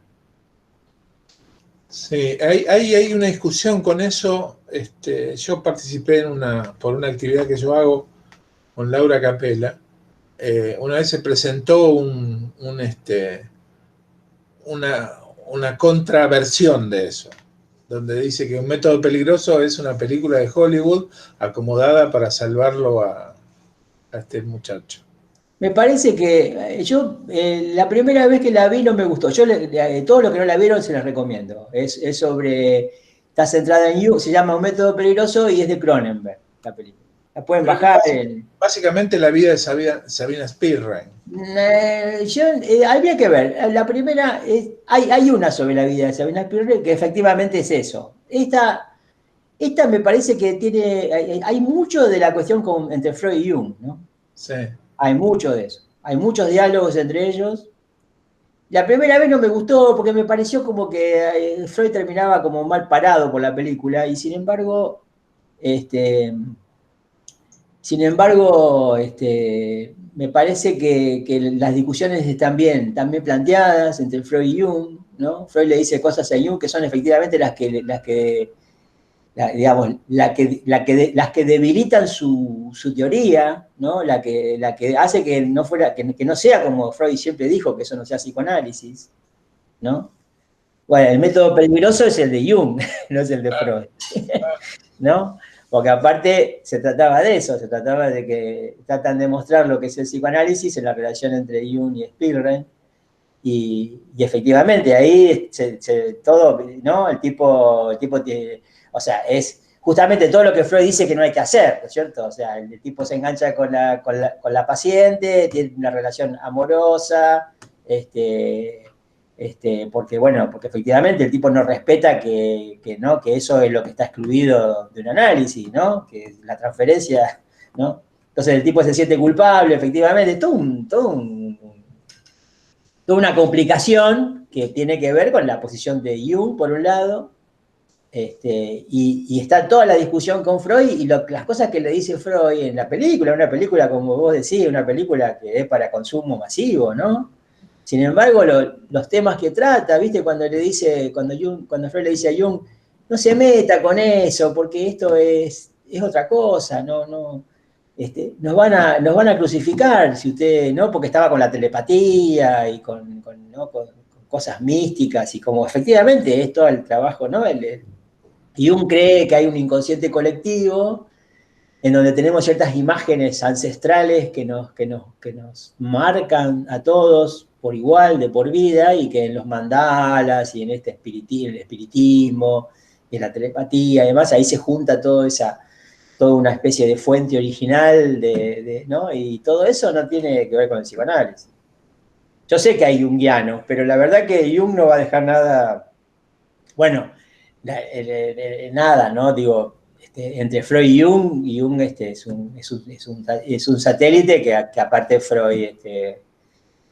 Sí, hay una discusión con eso. Yo participé por una actividad que yo hago con Laura Capella. Una vez se presentó una contraversión de eso, donde dice que Un método peligroso es una película de Hollywood acomodada para salvarlo a este muchacho. Me parece que yo la primera vez que la vi no me gustó. Yo todos los que no la vieron se las recomiendo. Está centrada en Jung, se llama Un método peligroso y es de Cronenberg, la película. La pueden bajar. Básicamente la vida de Sabina Spielrein. Habría que ver. La primera, hay una sobre la vida de Sabina Spielrein que efectivamente es eso. Esta me parece que hay mucho de la cuestión entre Freud y Jung, ¿no? Sí. Hay mucho de eso. Hay muchos diálogos entre ellos. La primera vez no me gustó porque me pareció como que Freud terminaba como mal parado por la película y sin embargo Sin embargo, me parece que las discusiones están bien planteadas entre Freud y Jung, ¿no? Freud le dice cosas a Jung que son efectivamente digamos, las que debilitan su teoría, ¿no? La que hace que no sea como Freud siempre dijo, que eso no sea psicoanálisis, ¿no? Bueno, el método peligroso es el de Jung, no es el de Freud, ¿no? Porque aparte se trataba de eso, se trataba de que tratan de mostrar lo que es el psicoanálisis en la relación entre Jung y Spilren, y efectivamente ahí todo, ¿no? El tipo tiene, o sea, es justamente todo lo que Freud dice que no hay que hacer, ¿no es cierto? O sea, el tipo se engancha con la paciente, tiene una relación amorosa, porque efectivamente el tipo no respeta ¿no? Que eso es lo que está excluido de un análisis, ¿no? Que la transferencia, ¿no? Entonces el tipo se siente culpable, efectivamente, toda una complicación que tiene que ver con la posición de Jung, por un lado, y está toda la discusión con Freud y las cosas que le dice Freud en la película, una película, como vos decís, una película que es para consumo masivo, ¿no? Sin embargo, los temas que trata, ¿viste? Cuando Freud le dice a Jung, no se meta con eso, porque esto es otra cosa, no, nos van a crucificar si usted, ¿no? Porque estaba con la telepatía y ¿no? con cosas místicas y como efectivamente es todo el trabajo, ¿no? Jung cree que hay un inconsciente colectivo en donde tenemos ciertas imágenes ancestrales que nos marcan a todos por igual, de por vida, y que en los mandalas y en el espiritismo, y en la telepatía, además, ahí se junta toda una especie de fuente original, ¿no? Y todo eso no tiene que ver con el psicoanálisis. Yo sé que hay jungianos, pero la verdad que Jung no va a dejar nada, bueno, nada, ¿no? Digo, entre Freud y Jung es un satélite que aparte Freud,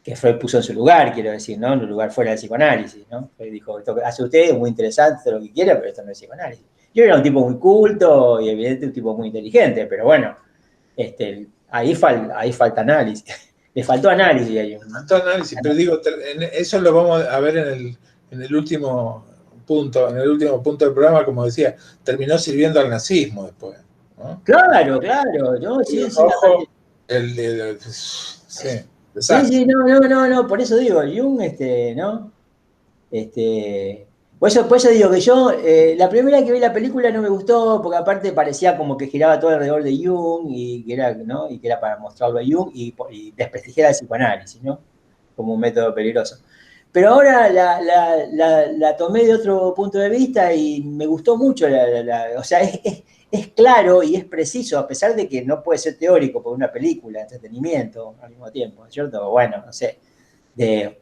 que Freud puso en su lugar, quiero decir, ¿no? En un lugar fuera del psicoanálisis, ¿no? Freud dijo, esto que hace usted es muy interesante, lo que quiera, pero esto no es psicoanálisis. Yo era un tipo muy culto y evidentemente un tipo muy inteligente, pero bueno, ahí falta análisis. Le faltó análisis a Jung, ¿no? Faltó análisis, pero digo, eso lo vamos a ver en el último punto del programa, como decía, terminó sirviendo al nazismo después, ¿no? Claro, ¿no? Sí, Rojo, sí, sí, no, por eso digo, Jung, ¿no? Por eso digo que yo, la primera que vi la película no me gustó, porque aparte parecía como que giraba todo alrededor de Jung, y que era, ¿no? Y que era para mostrarlo a Jung y desprestigiar el psicoanálisis, ¿no? Como un método peligroso. Pero ahora la tomé de otro punto de vista y me gustó mucho, o sea, es claro y es preciso, a pesar de que no puede ser teórico por una película de entretenimiento al mismo tiempo, ¿cierto? Bueno, no sé, de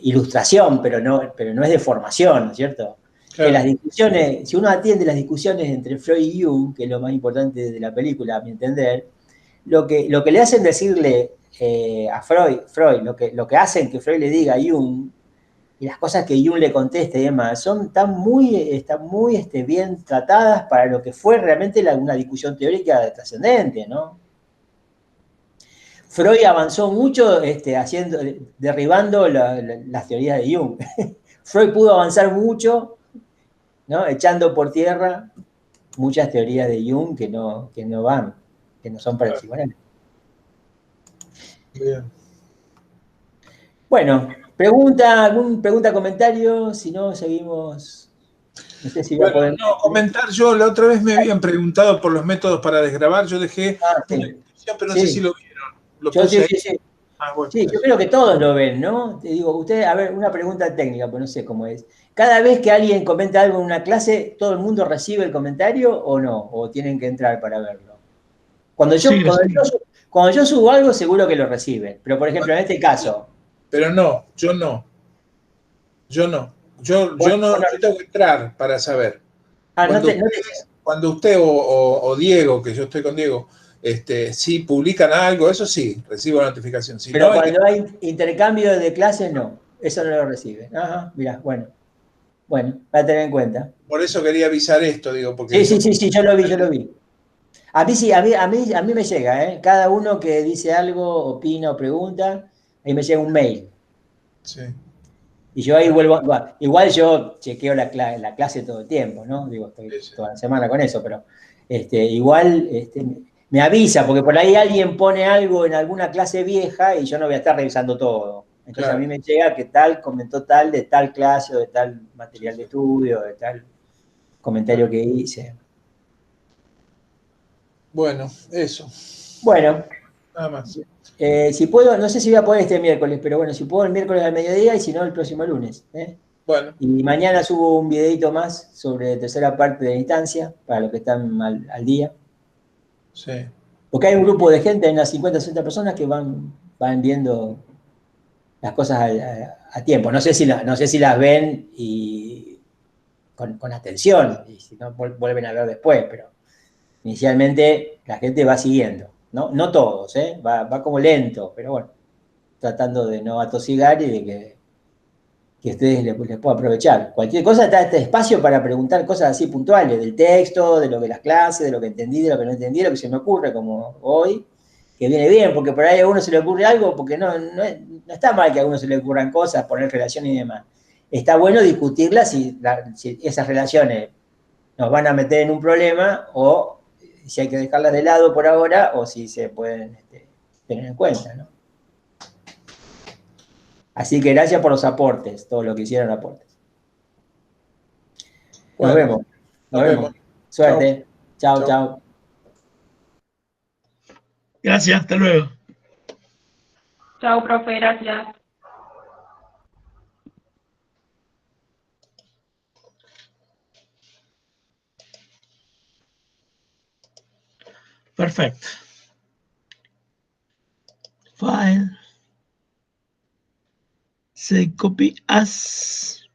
ilustración, pero no es de formación, ¿no es cierto? claro. Que las discusiones, si uno atiende las discusiones entre Freud y Jung, que es lo más importante de la película, a mi entender, lo que le hacen decirle a Freud, lo que hacen que Freud le diga a Jung, y las cosas que Jung le contesta y demás, están muy bien tratadas para lo que fue realmente una discusión teórica trascendente, ¿no? Freud avanzó mucho derribando las teorías de Jung. Freud pudo avanzar mucho, ¿no? Echando por tierra muchas teorías de Jung que no son para el psicoanálisis. Bien. Bueno, pregunta, comentario, si no, seguimos. No sé si voy a poder. No, comentar yo, la otra vez me habían preguntado por los métodos para desgrabar, yo dejé Sí. una descripción, pero no sé si lo vieron. Sí. Bueno. Sí, yo creo que todos lo ven, ¿no? Te digo, usted, a ver, una pregunta técnica, pues no sé cómo es. Cada vez que alguien comenta algo en una clase, ¿todo el mundo recibe el comentario o no? ¿O tienen que entrar para verlo? Cuando yo subo algo, seguro que lo reciben. Pero, por ejemplo, en este caso. Pero no, yo no. Yo tengo que entrar para saber. Cuando usted o Diego, que yo estoy con Diego, si publican algo, eso sí, recibo la notificación. Si pero no, cuando hay intercambio de clases, no. Eso no lo recibe. Ajá, mirá, bueno, para tener en cuenta. Por eso quería avisar esto, digo, porque... Sí, yo lo vi. A mí sí, a mí me llega, ¿eh? Cada uno que dice algo, opina o pregunta, ahí me llega un mail. Sí. Y yo ahí vuelvo, igual yo chequeo la clase todo el tiempo, ¿no? Digo, estoy Sí, sí. toda la semana con eso, pero igual me avisa, porque por ahí alguien pone algo en alguna clase vieja y yo no voy a estar revisando todo. Entonces a Claro. mí me llega que tal comentó tal de tal clase o de tal material de estudio, de tal comentario que hice. Bueno, eso. Bueno, Nada más. si puedo, no sé si voy a poder este miércoles, pero bueno, si puedo el miércoles al mediodía y si no el próximo lunes. Bueno, Y mañana subo un videito más sobre tercera parte de la instancia, para los que están al día. sí. Porque hay un grupo de gente, hay unas 50 o 60 personas que van viendo las cosas a tiempo. No sé si las ven con atención, y si no vuelven a ver después, pero inicialmente la gente va siguiendo. No todos, va como lento, pero bueno, tratando de no atosigar y de que ustedes les puedan aprovechar. Cualquier cosa está este espacio para preguntar cosas así puntuales, del texto, de lo que las clases, de lo que entendí, de lo que no entendí, de lo que se me ocurre, como hoy, que viene bien, porque por ahí a uno se le ocurre algo, porque no está mal que a uno se le ocurran cosas, poner relaciones y demás. Está bueno discutirlas si esas relaciones nos van a meter en un problema o si hay que dejarlas de lado por ahora o si se pueden tener en cuenta, ¿no? Así que gracias por los aportes, todo lo que hicieron aportes. Nos Bueno, vemos, nos nos vemos. vemos. Chao. Suerte. Chao, Chao. chao. Gracias, hasta luego. Chao, profe, gracias. Perfecto. File. Say copy as.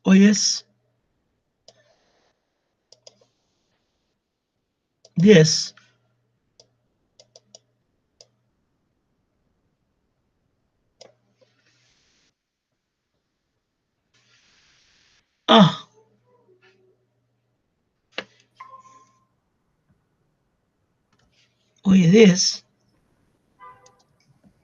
Hoy es 10. Ah, hoy es 10.